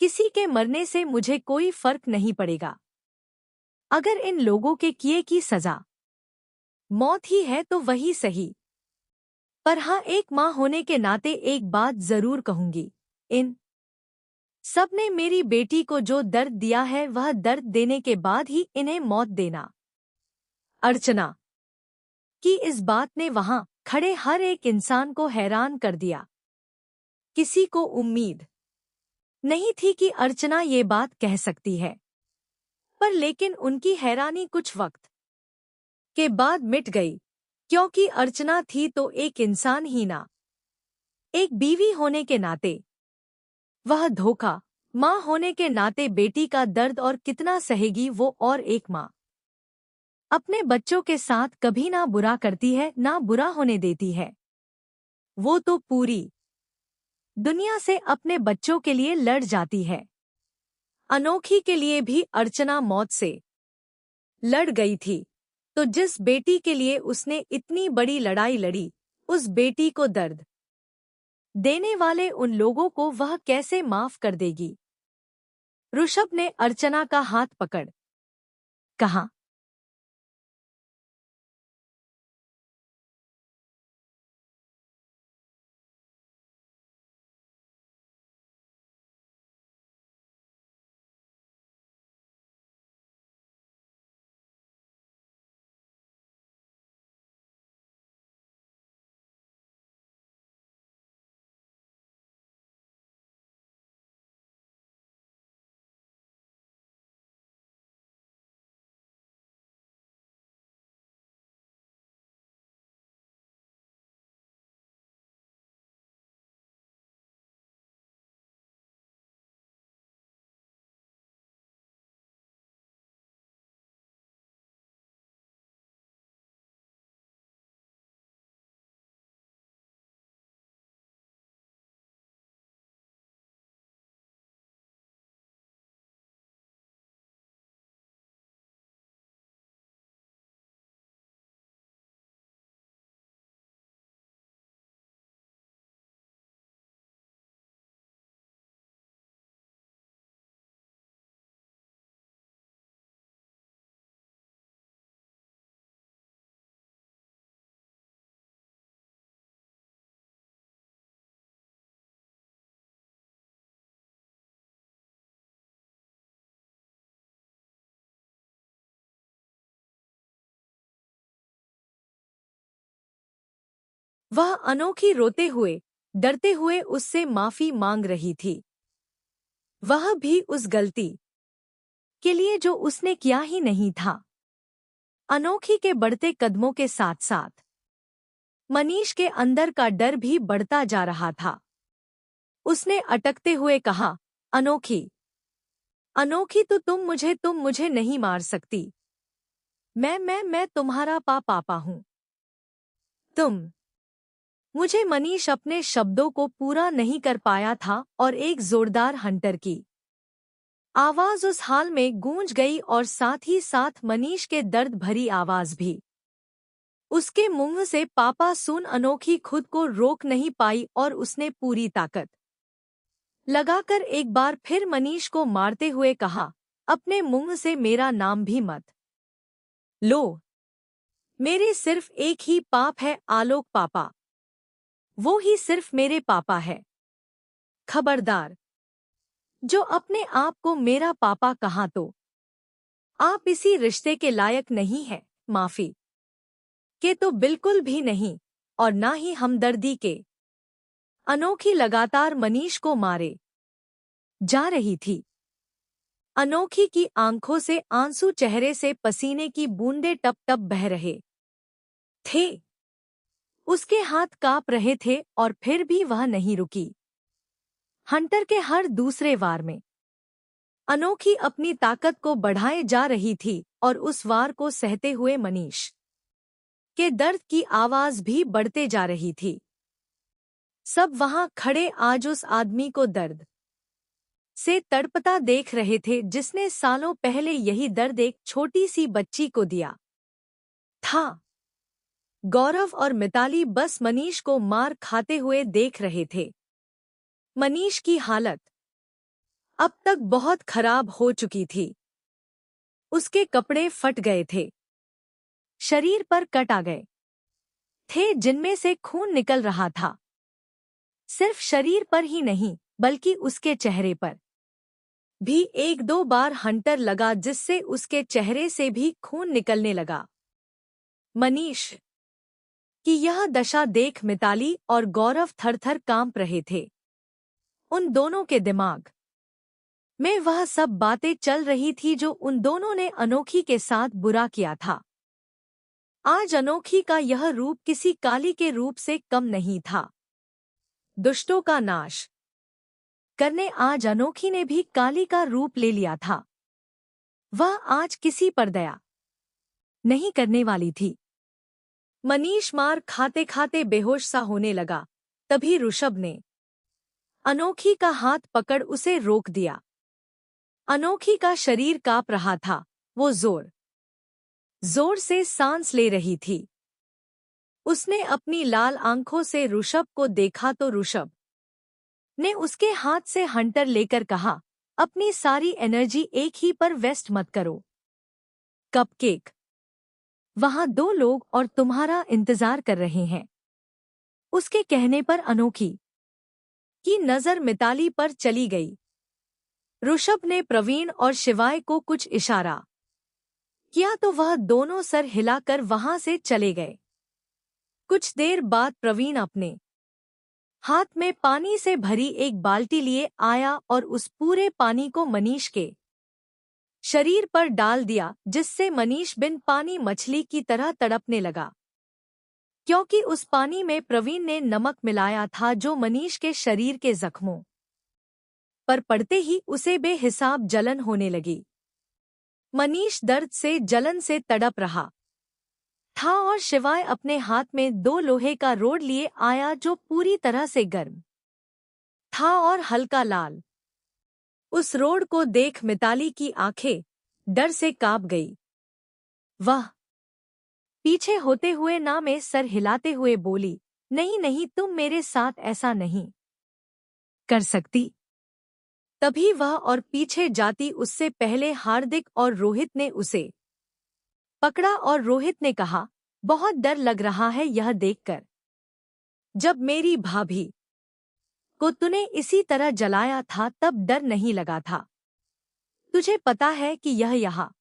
किसी के मरने से मुझे कोई फर्क नहीं पड़ेगा। अगर इन लोगों के किए की सजा मौत ही है तो वही सही। पर हाँ, एक माँ होने के नाते एक बात जरूर कहूंगी, इन सब ने मेरी बेटी को जो दर्द दिया है वह दर्द देने के बाद ही इन्हें मौत देना। अर्चना की इस बात ने वहां खड़े हर एक इंसान को हैरान कर दिया। किसी को उम्मीद नहीं थी कि अर्चना ये बात कह सकती है, पर लेकिन उनकी हैरानी कुछ वक्त के बाद मिट गई, क्योंकि अर्चना थी तो एक इंसान ही ना, एक बीवी होने के नाते वह धोखा, माँ होने के नाते बेटी का दर्द और कितना सहेगी वो, और एक माँ अपने बच्चों के साथ कभी ना बुरा करती है ना बुरा होने देती है। वो तो पूरी दुनिया से अपने बच्चों के लिए लड़ जाती है। अनोखी के लिए भी अर्चना मौत से लड़ गई थी, तो जिस बेटी के लिए उसने इतनी बड़ी लड़ाई लड़ी, उस बेटी को दर्द देने वाले उन लोगों को वह कैसे माफ कर देगी। ऋषभ ने अर्चना का हाथ पकड़ कहा, वह अनोखी रोते हुए डरते हुए उससे माफी मांग रही थी, वह भी उस गलती के लिए जो उसने किया ही नहीं था। अनोखी के बढ़ते कदमों के साथ साथ मनीष के अंदर का डर भी बढ़ता जा रहा था। उसने अटकते हुए कहा, अनोखी, अनोखी तो तुम मुझे नहीं मार सकती। मैं तुम्हारा पापा हूँ। तुम। मुझे मनीष अपने शब्दों को पूरा नहीं कर पाया था और एक जोरदार हंटर की आवाज उस हाल में गूंज गई और साथ ही साथ मनीष के दर्द भरी आवाज भी। उसके मुंह से पापा सुन अनोखी खुद को रोक नहीं पाई और उसने पूरी ताकत लगाकर एक बार फिर मनीष को मारते हुए कहा, अपने मुंह से मेरा नाम भी मत लो। मेरे सिर्फ एक ही पाप है, आलोक पापा। वो ही सिर्फ मेरे पापा है। खबरदार, जो अपने आप को मेरा पापा कहा तो आप इसी रिश्ते के लायक नहीं हैं, माफी के तो बिल्कुल भी नहीं, और ना ही हमदर्दी के। अनोखी लगातार मनीष को मारे जा रही थी। अनोखी की आंखों से आंसू, चेहरे से पसीने की बूंदें टप टप बह रहे थे। उसके हाथ कांप रहे थे और फिर भी वह नहीं रुकी। हंटर के हर दूसरे वार में अनोखी अपनी ताकत को बढ़ाए जा रही थी और उस वार को सहते हुए मनीष के दर्द की आवाज भी बढ़ते जा रही थी। सब वहां खड़े आज उस आदमी को दर्द से तड़पता देख रहे थे जिसने सालों पहले यही दर्द एक छोटी सी बच्ची को दिया था। गौरव और मिताली बस मनीष को मार खाते हुए देख रहे थे। मनीष की हालत अब तक बहुत खराब हो चुकी थी। उसके कपड़े फट गए थे, शरीर पर कट आ गए थे जिनमें से खून निकल रहा था। सिर्फ शरीर पर ही नहीं बल्कि उसके चेहरे पर भी एक दो बार हंटर लगा जिससे उसके चेहरे से भी खून निकलने लगा। मनीष की यह दशा देख मिताली और गौरव थर-थर कांप रहे थे। उन दोनों के दिमाग में वह सब बातें चल रही थी जो उन दोनों ने अनोखी के साथ बुरा किया था। आज अनोखी का यह रूप किसी काली के रूप से कम नहीं था। दुष्टों का नाश करने आज अनोखी ने भी काली का रूप ले लिया था। वह आज किसी पर दया नहीं करने वाली थी। मनीष मार खाते खाते बेहोश सा होने लगा। तभी ऋषभ ने अनोखी का हाथ पकड़ उसे रोक दिया। अनोखी का शरीर कांप रहा था। वो जोर जोर से सांस ले रही थी। उसने अपनी लाल आंखों से ऋषभ को देखा तो ऋषभ ने उसके हाथ से हंटर लेकर कहा, अपनी सारी एनर्जी एक ही पर वेस्ट मत करो। कपकेक, वहां दो लोग और तुम्हारा इंतजार कर रहे हैं। उसके कहने पर अनोखी की नजर मिताली पर चली गई। ऋषभ ने प्रवीण और शिवाय को कुछ इशारा किया तो वह दोनों सर हिलाकर वहां से चले गए। कुछ देर बाद प्रवीण अपने हाथ में पानी से भरी एक बाल्टी लिए आया और उस पूरे पानी को मनीष के शरीर पर डाल दिया जिससे मनीष बिन पानी मछली की तरह तड़पने लगा। क्योंकि उस पानी में प्रवीण ने नमक मिलाया था जो मनीष के शरीर के जख्मों पर पड़ते ही उसे बेहिसाब जलन होने लगी। मनीष दर्द से जलन से तड़प रहा था और शिवाय अपने हाथ में दो लोहे का रोड लिए आया जो पूरी तरह से गर्म था और हल्का लाल। उस रोड को देख मिताली की आंखें डर से कांप गई। वह पीछे होते हुए ना में सर हिलाते हुए बोली, नहीं नहीं, तुम मेरे साथ ऐसा नहीं कर सकती। तभी वह और पीछे जाती उससे पहले हार्दिक और रोहित ने उसे पकड़ा और रोहित ने कहा, बहुत डर लग रहा है यह देखकर। जब मेरी भाभी को तूने इसी तरह जलाया था तब डर नहीं लगा था। तुझे पता है कि यह यहाँ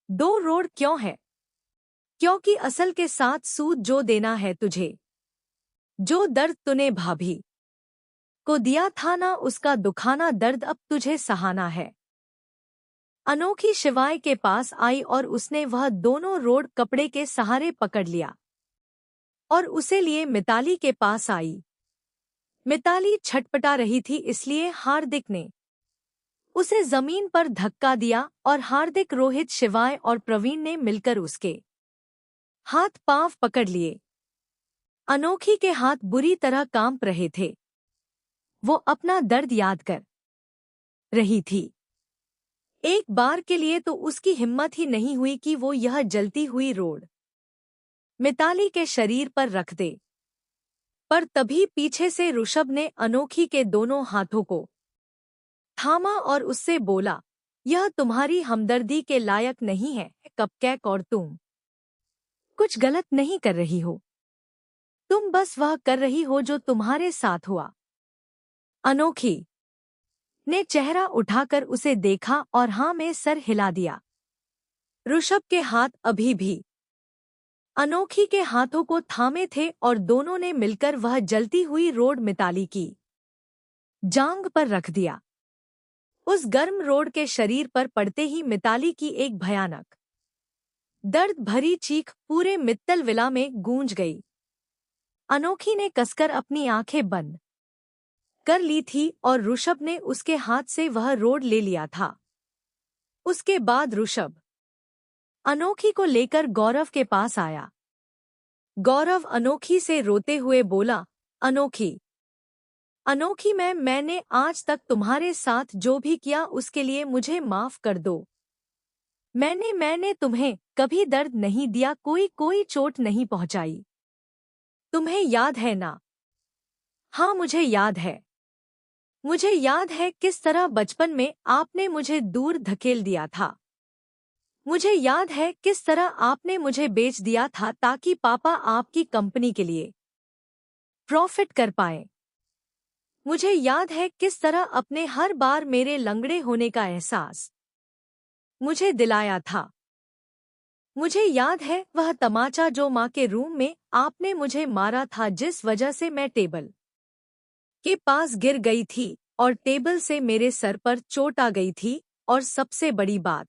दो रोड क्यों है? क्योंकि असल के साथ सूद जो देना है तुझे। जो दर्द तूने भाभी को दिया था ना, उसका दुखाना दर्द अब तुझे सहाना है। अनोखी शिवाय के पास आई और उसने वह दोनों रोड कपड़े के सहारे पकड़ लिया और उसे लिए मिताली के पास आई। मिताली छटपटा रही थी, इसलिए हार्दिक ने उसे जमीन पर धक्का दिया और हार्दिक, रोहित, शिवाय और प्रवीण ने मिलकर उसके हाथ पांव पकड़ लिए। अनोखी के हाथ बुरी तरह कांप रहे थे। वो अपना दर्द याद कर रही थी। एक बार के लिए तो उसकी हिम्मत ही नहीं हुई कि वो यह जलती हुई रोड मिताली के शरीर पर रख दे। पर तभी पीछे से ऋषभ ने अनोखी के दोनों हाथों को थामा और उससे बोला, यह तुम्हारी हमदर्दी के लायक नहीं है कपकैक, और तुम कुछ गलत नहीं कर रही हो। तुम बस वह कर रही हो जो तुम्हारे साथ हुआ। अनोखी ने चेहरा उठाकर उसे देखा और हाँ में सर हिला दिया। ऋषभ के हाथ अभी भी अनोखी के हाथों को थामे थे और दोनों ने मिलकर वह जलती हुई रोड मिताली की जांग पर रख दिया। उस गर्म रोड के शरीर पर पड़ते ही मिताली की एक भयानक दर्द भरी चीख पूरे मित्तल विला में गूंज गई। अनोखी ने कसकर अपनी आंखें बंद कर ली थी और ऋषभ ने उसके हाथ से वह रोड ले लिया था। उसके बाद ऋषभ अनोखी को लेकर गौरव के पास आया। गौरव अनोखी से रोते हुए बोला, अनोखी अनोखी मैंने आज तक तुम्हारे साथ जो भी किया उसके लिए मुझे माफ कर दो। मैंने तुम्हें कभी दर्द नहीं दिया, कोई चोट नहीं पहुंचाई। तुम्हें याद है ना? हाँ, मुझे याद है। मुझे याद है किस तरह बचपन में आपने मुझे दूर धकेल दिया था। मुझे याद है किस तरह आपने मुझे बेच दिया था ताकि पापा आपकी कंपनी के लिए प्रॉफिट कर पाएं। मुझे याद है किस तरह अपने हर बार मेरे लंगड़े होने का एहसास मुझे दिलाया था। मुझे याद है वह तमाचा जो माँ के रूम में आपने मुझे मारा था, जिस वजह से मैं टेबल के पास गिर गई थी और टेबल से मेरे सर पर चोट आ गई थी। और सबसे बड़ी बात,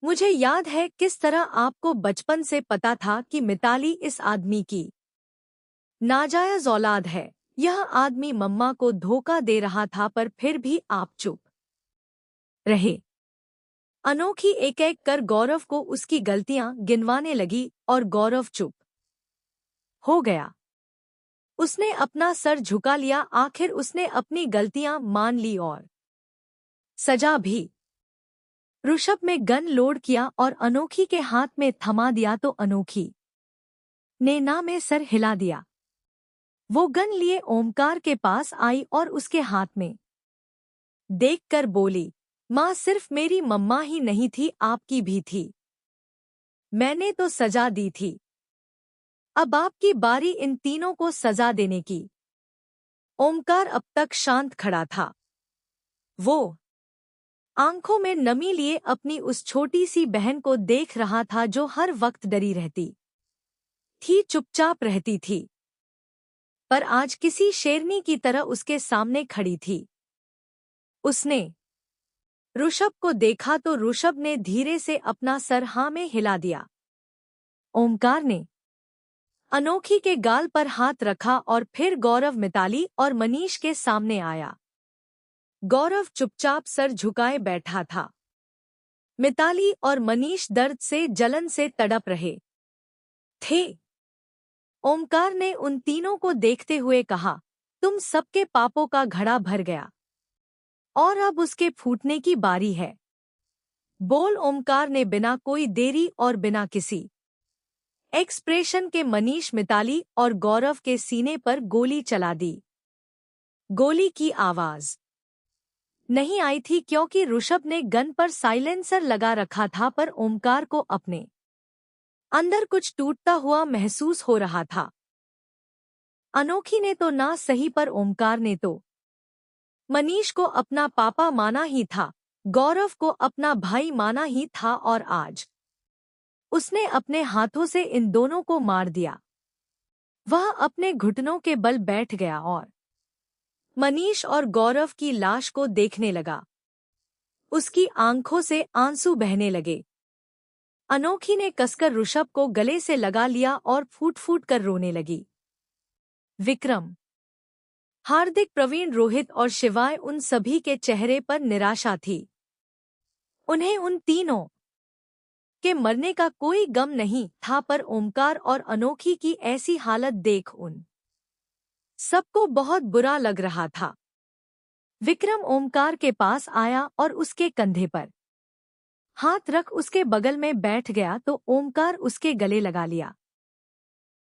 मुझे याद है किस तरह आपको बचपन से पता था कि मिताली इस आदमी की नाजायज औलाद है। यह आदमी मम्मा को धोखा दे रहा था, पर फिर भी आप चुप रहे। अनोखी एक एक कर गौरव को उसकी गलतियां गिनवाने लगी और गौरव चुप हो गया। उसने अपना सर झुका लिया। आखिर उसने अपनी गलतियां मान ली और सजा भी। ऋषभ में गन लोड किया और अनोखी के हाथ में थमा दिया तो अनोखी ने ना में सर हिला दिया। वो गन लिए ओमकार के पास आई और उसके हाथ में देखकर बोली, माँ, सिर्फ मेरी मम्मा ही नहीं थी, आपकी भी थी। मैंने तो सजा दी थी, अब आपकी बारी इन तीनों को सजा देने की। ओमकार अब तक शांत खड़ा था। वो आंखों में नमी लिए अपनी उस छोटी सी बहन को देख रहा था जो हर वक्त डरी रहती थी, चुपचाप रहती थी, पर आज किसी शेरनी की तरह उसके सामने खड़ी थी। उसने ऋषभ को देखा तो ऋषभ ने धीरे से अपना सर हाँ में हिला दिया। ओमकार ने अनोखी के गाल पर हाथ रखा और फिर गौरव, मिताली और मनीष के सामने आया। गौरव चुपचाप सर झुकाए बैठा था। मिताली और मनीष दर्द से, जलन से तड़प रहे थे। ओमकार ने उन तीनों को देखते हुए कहा, तुम सबके पापों का घड़ा भर गया और अब उसके फूटने की बारी है। बोल। ओमकार ने बिना कोई देरी और बिना किसी एक्सप्रेशन के मनीष, मिताली और गौरव के सीने पर गोली चला दी। गोली की आवाज नहीं आई थी क्योंकि ऋषभ ने गन पर साइलेंसर लगा रखा था, पर ओमकार को अपने अंदर कुछ टूटता हुआ महसूस हो रहा था। अनोखी ने तो ना सही, पर ओमकार ने तो मनीष को अपना पापा माना ही था, गौरव को अपना भाई माना ही था, और आज उसने अपने हाथों से इन दोनों को मार दिया। वह अपने घुटनों के बल बैठ गया और मनीष और गौरव की लाश को देखने लगा। उसकी आंखों से आंसू बहने लगे। अनोखी ने कसकर ऋषभ को गले से लगा लिया और फूट फूट कर रोने लगी। विक्रम हार्दिक, प्रवीण, रोहित और शिवाय, उन सभी के चेहरे पर निराशा थी। उन्हें उन तीनों के मरने का कोई गम नहीं था, पर ओमकार और अनोखी की ऐसी हालत देख उन सबको बहुत बुरा लग रहा था। विक्रम ओमकार के पास आया और उसके कंधे पर हाथ रख उसके बगल में बैठ गया तो ओमकार उसके गले लगा लिया।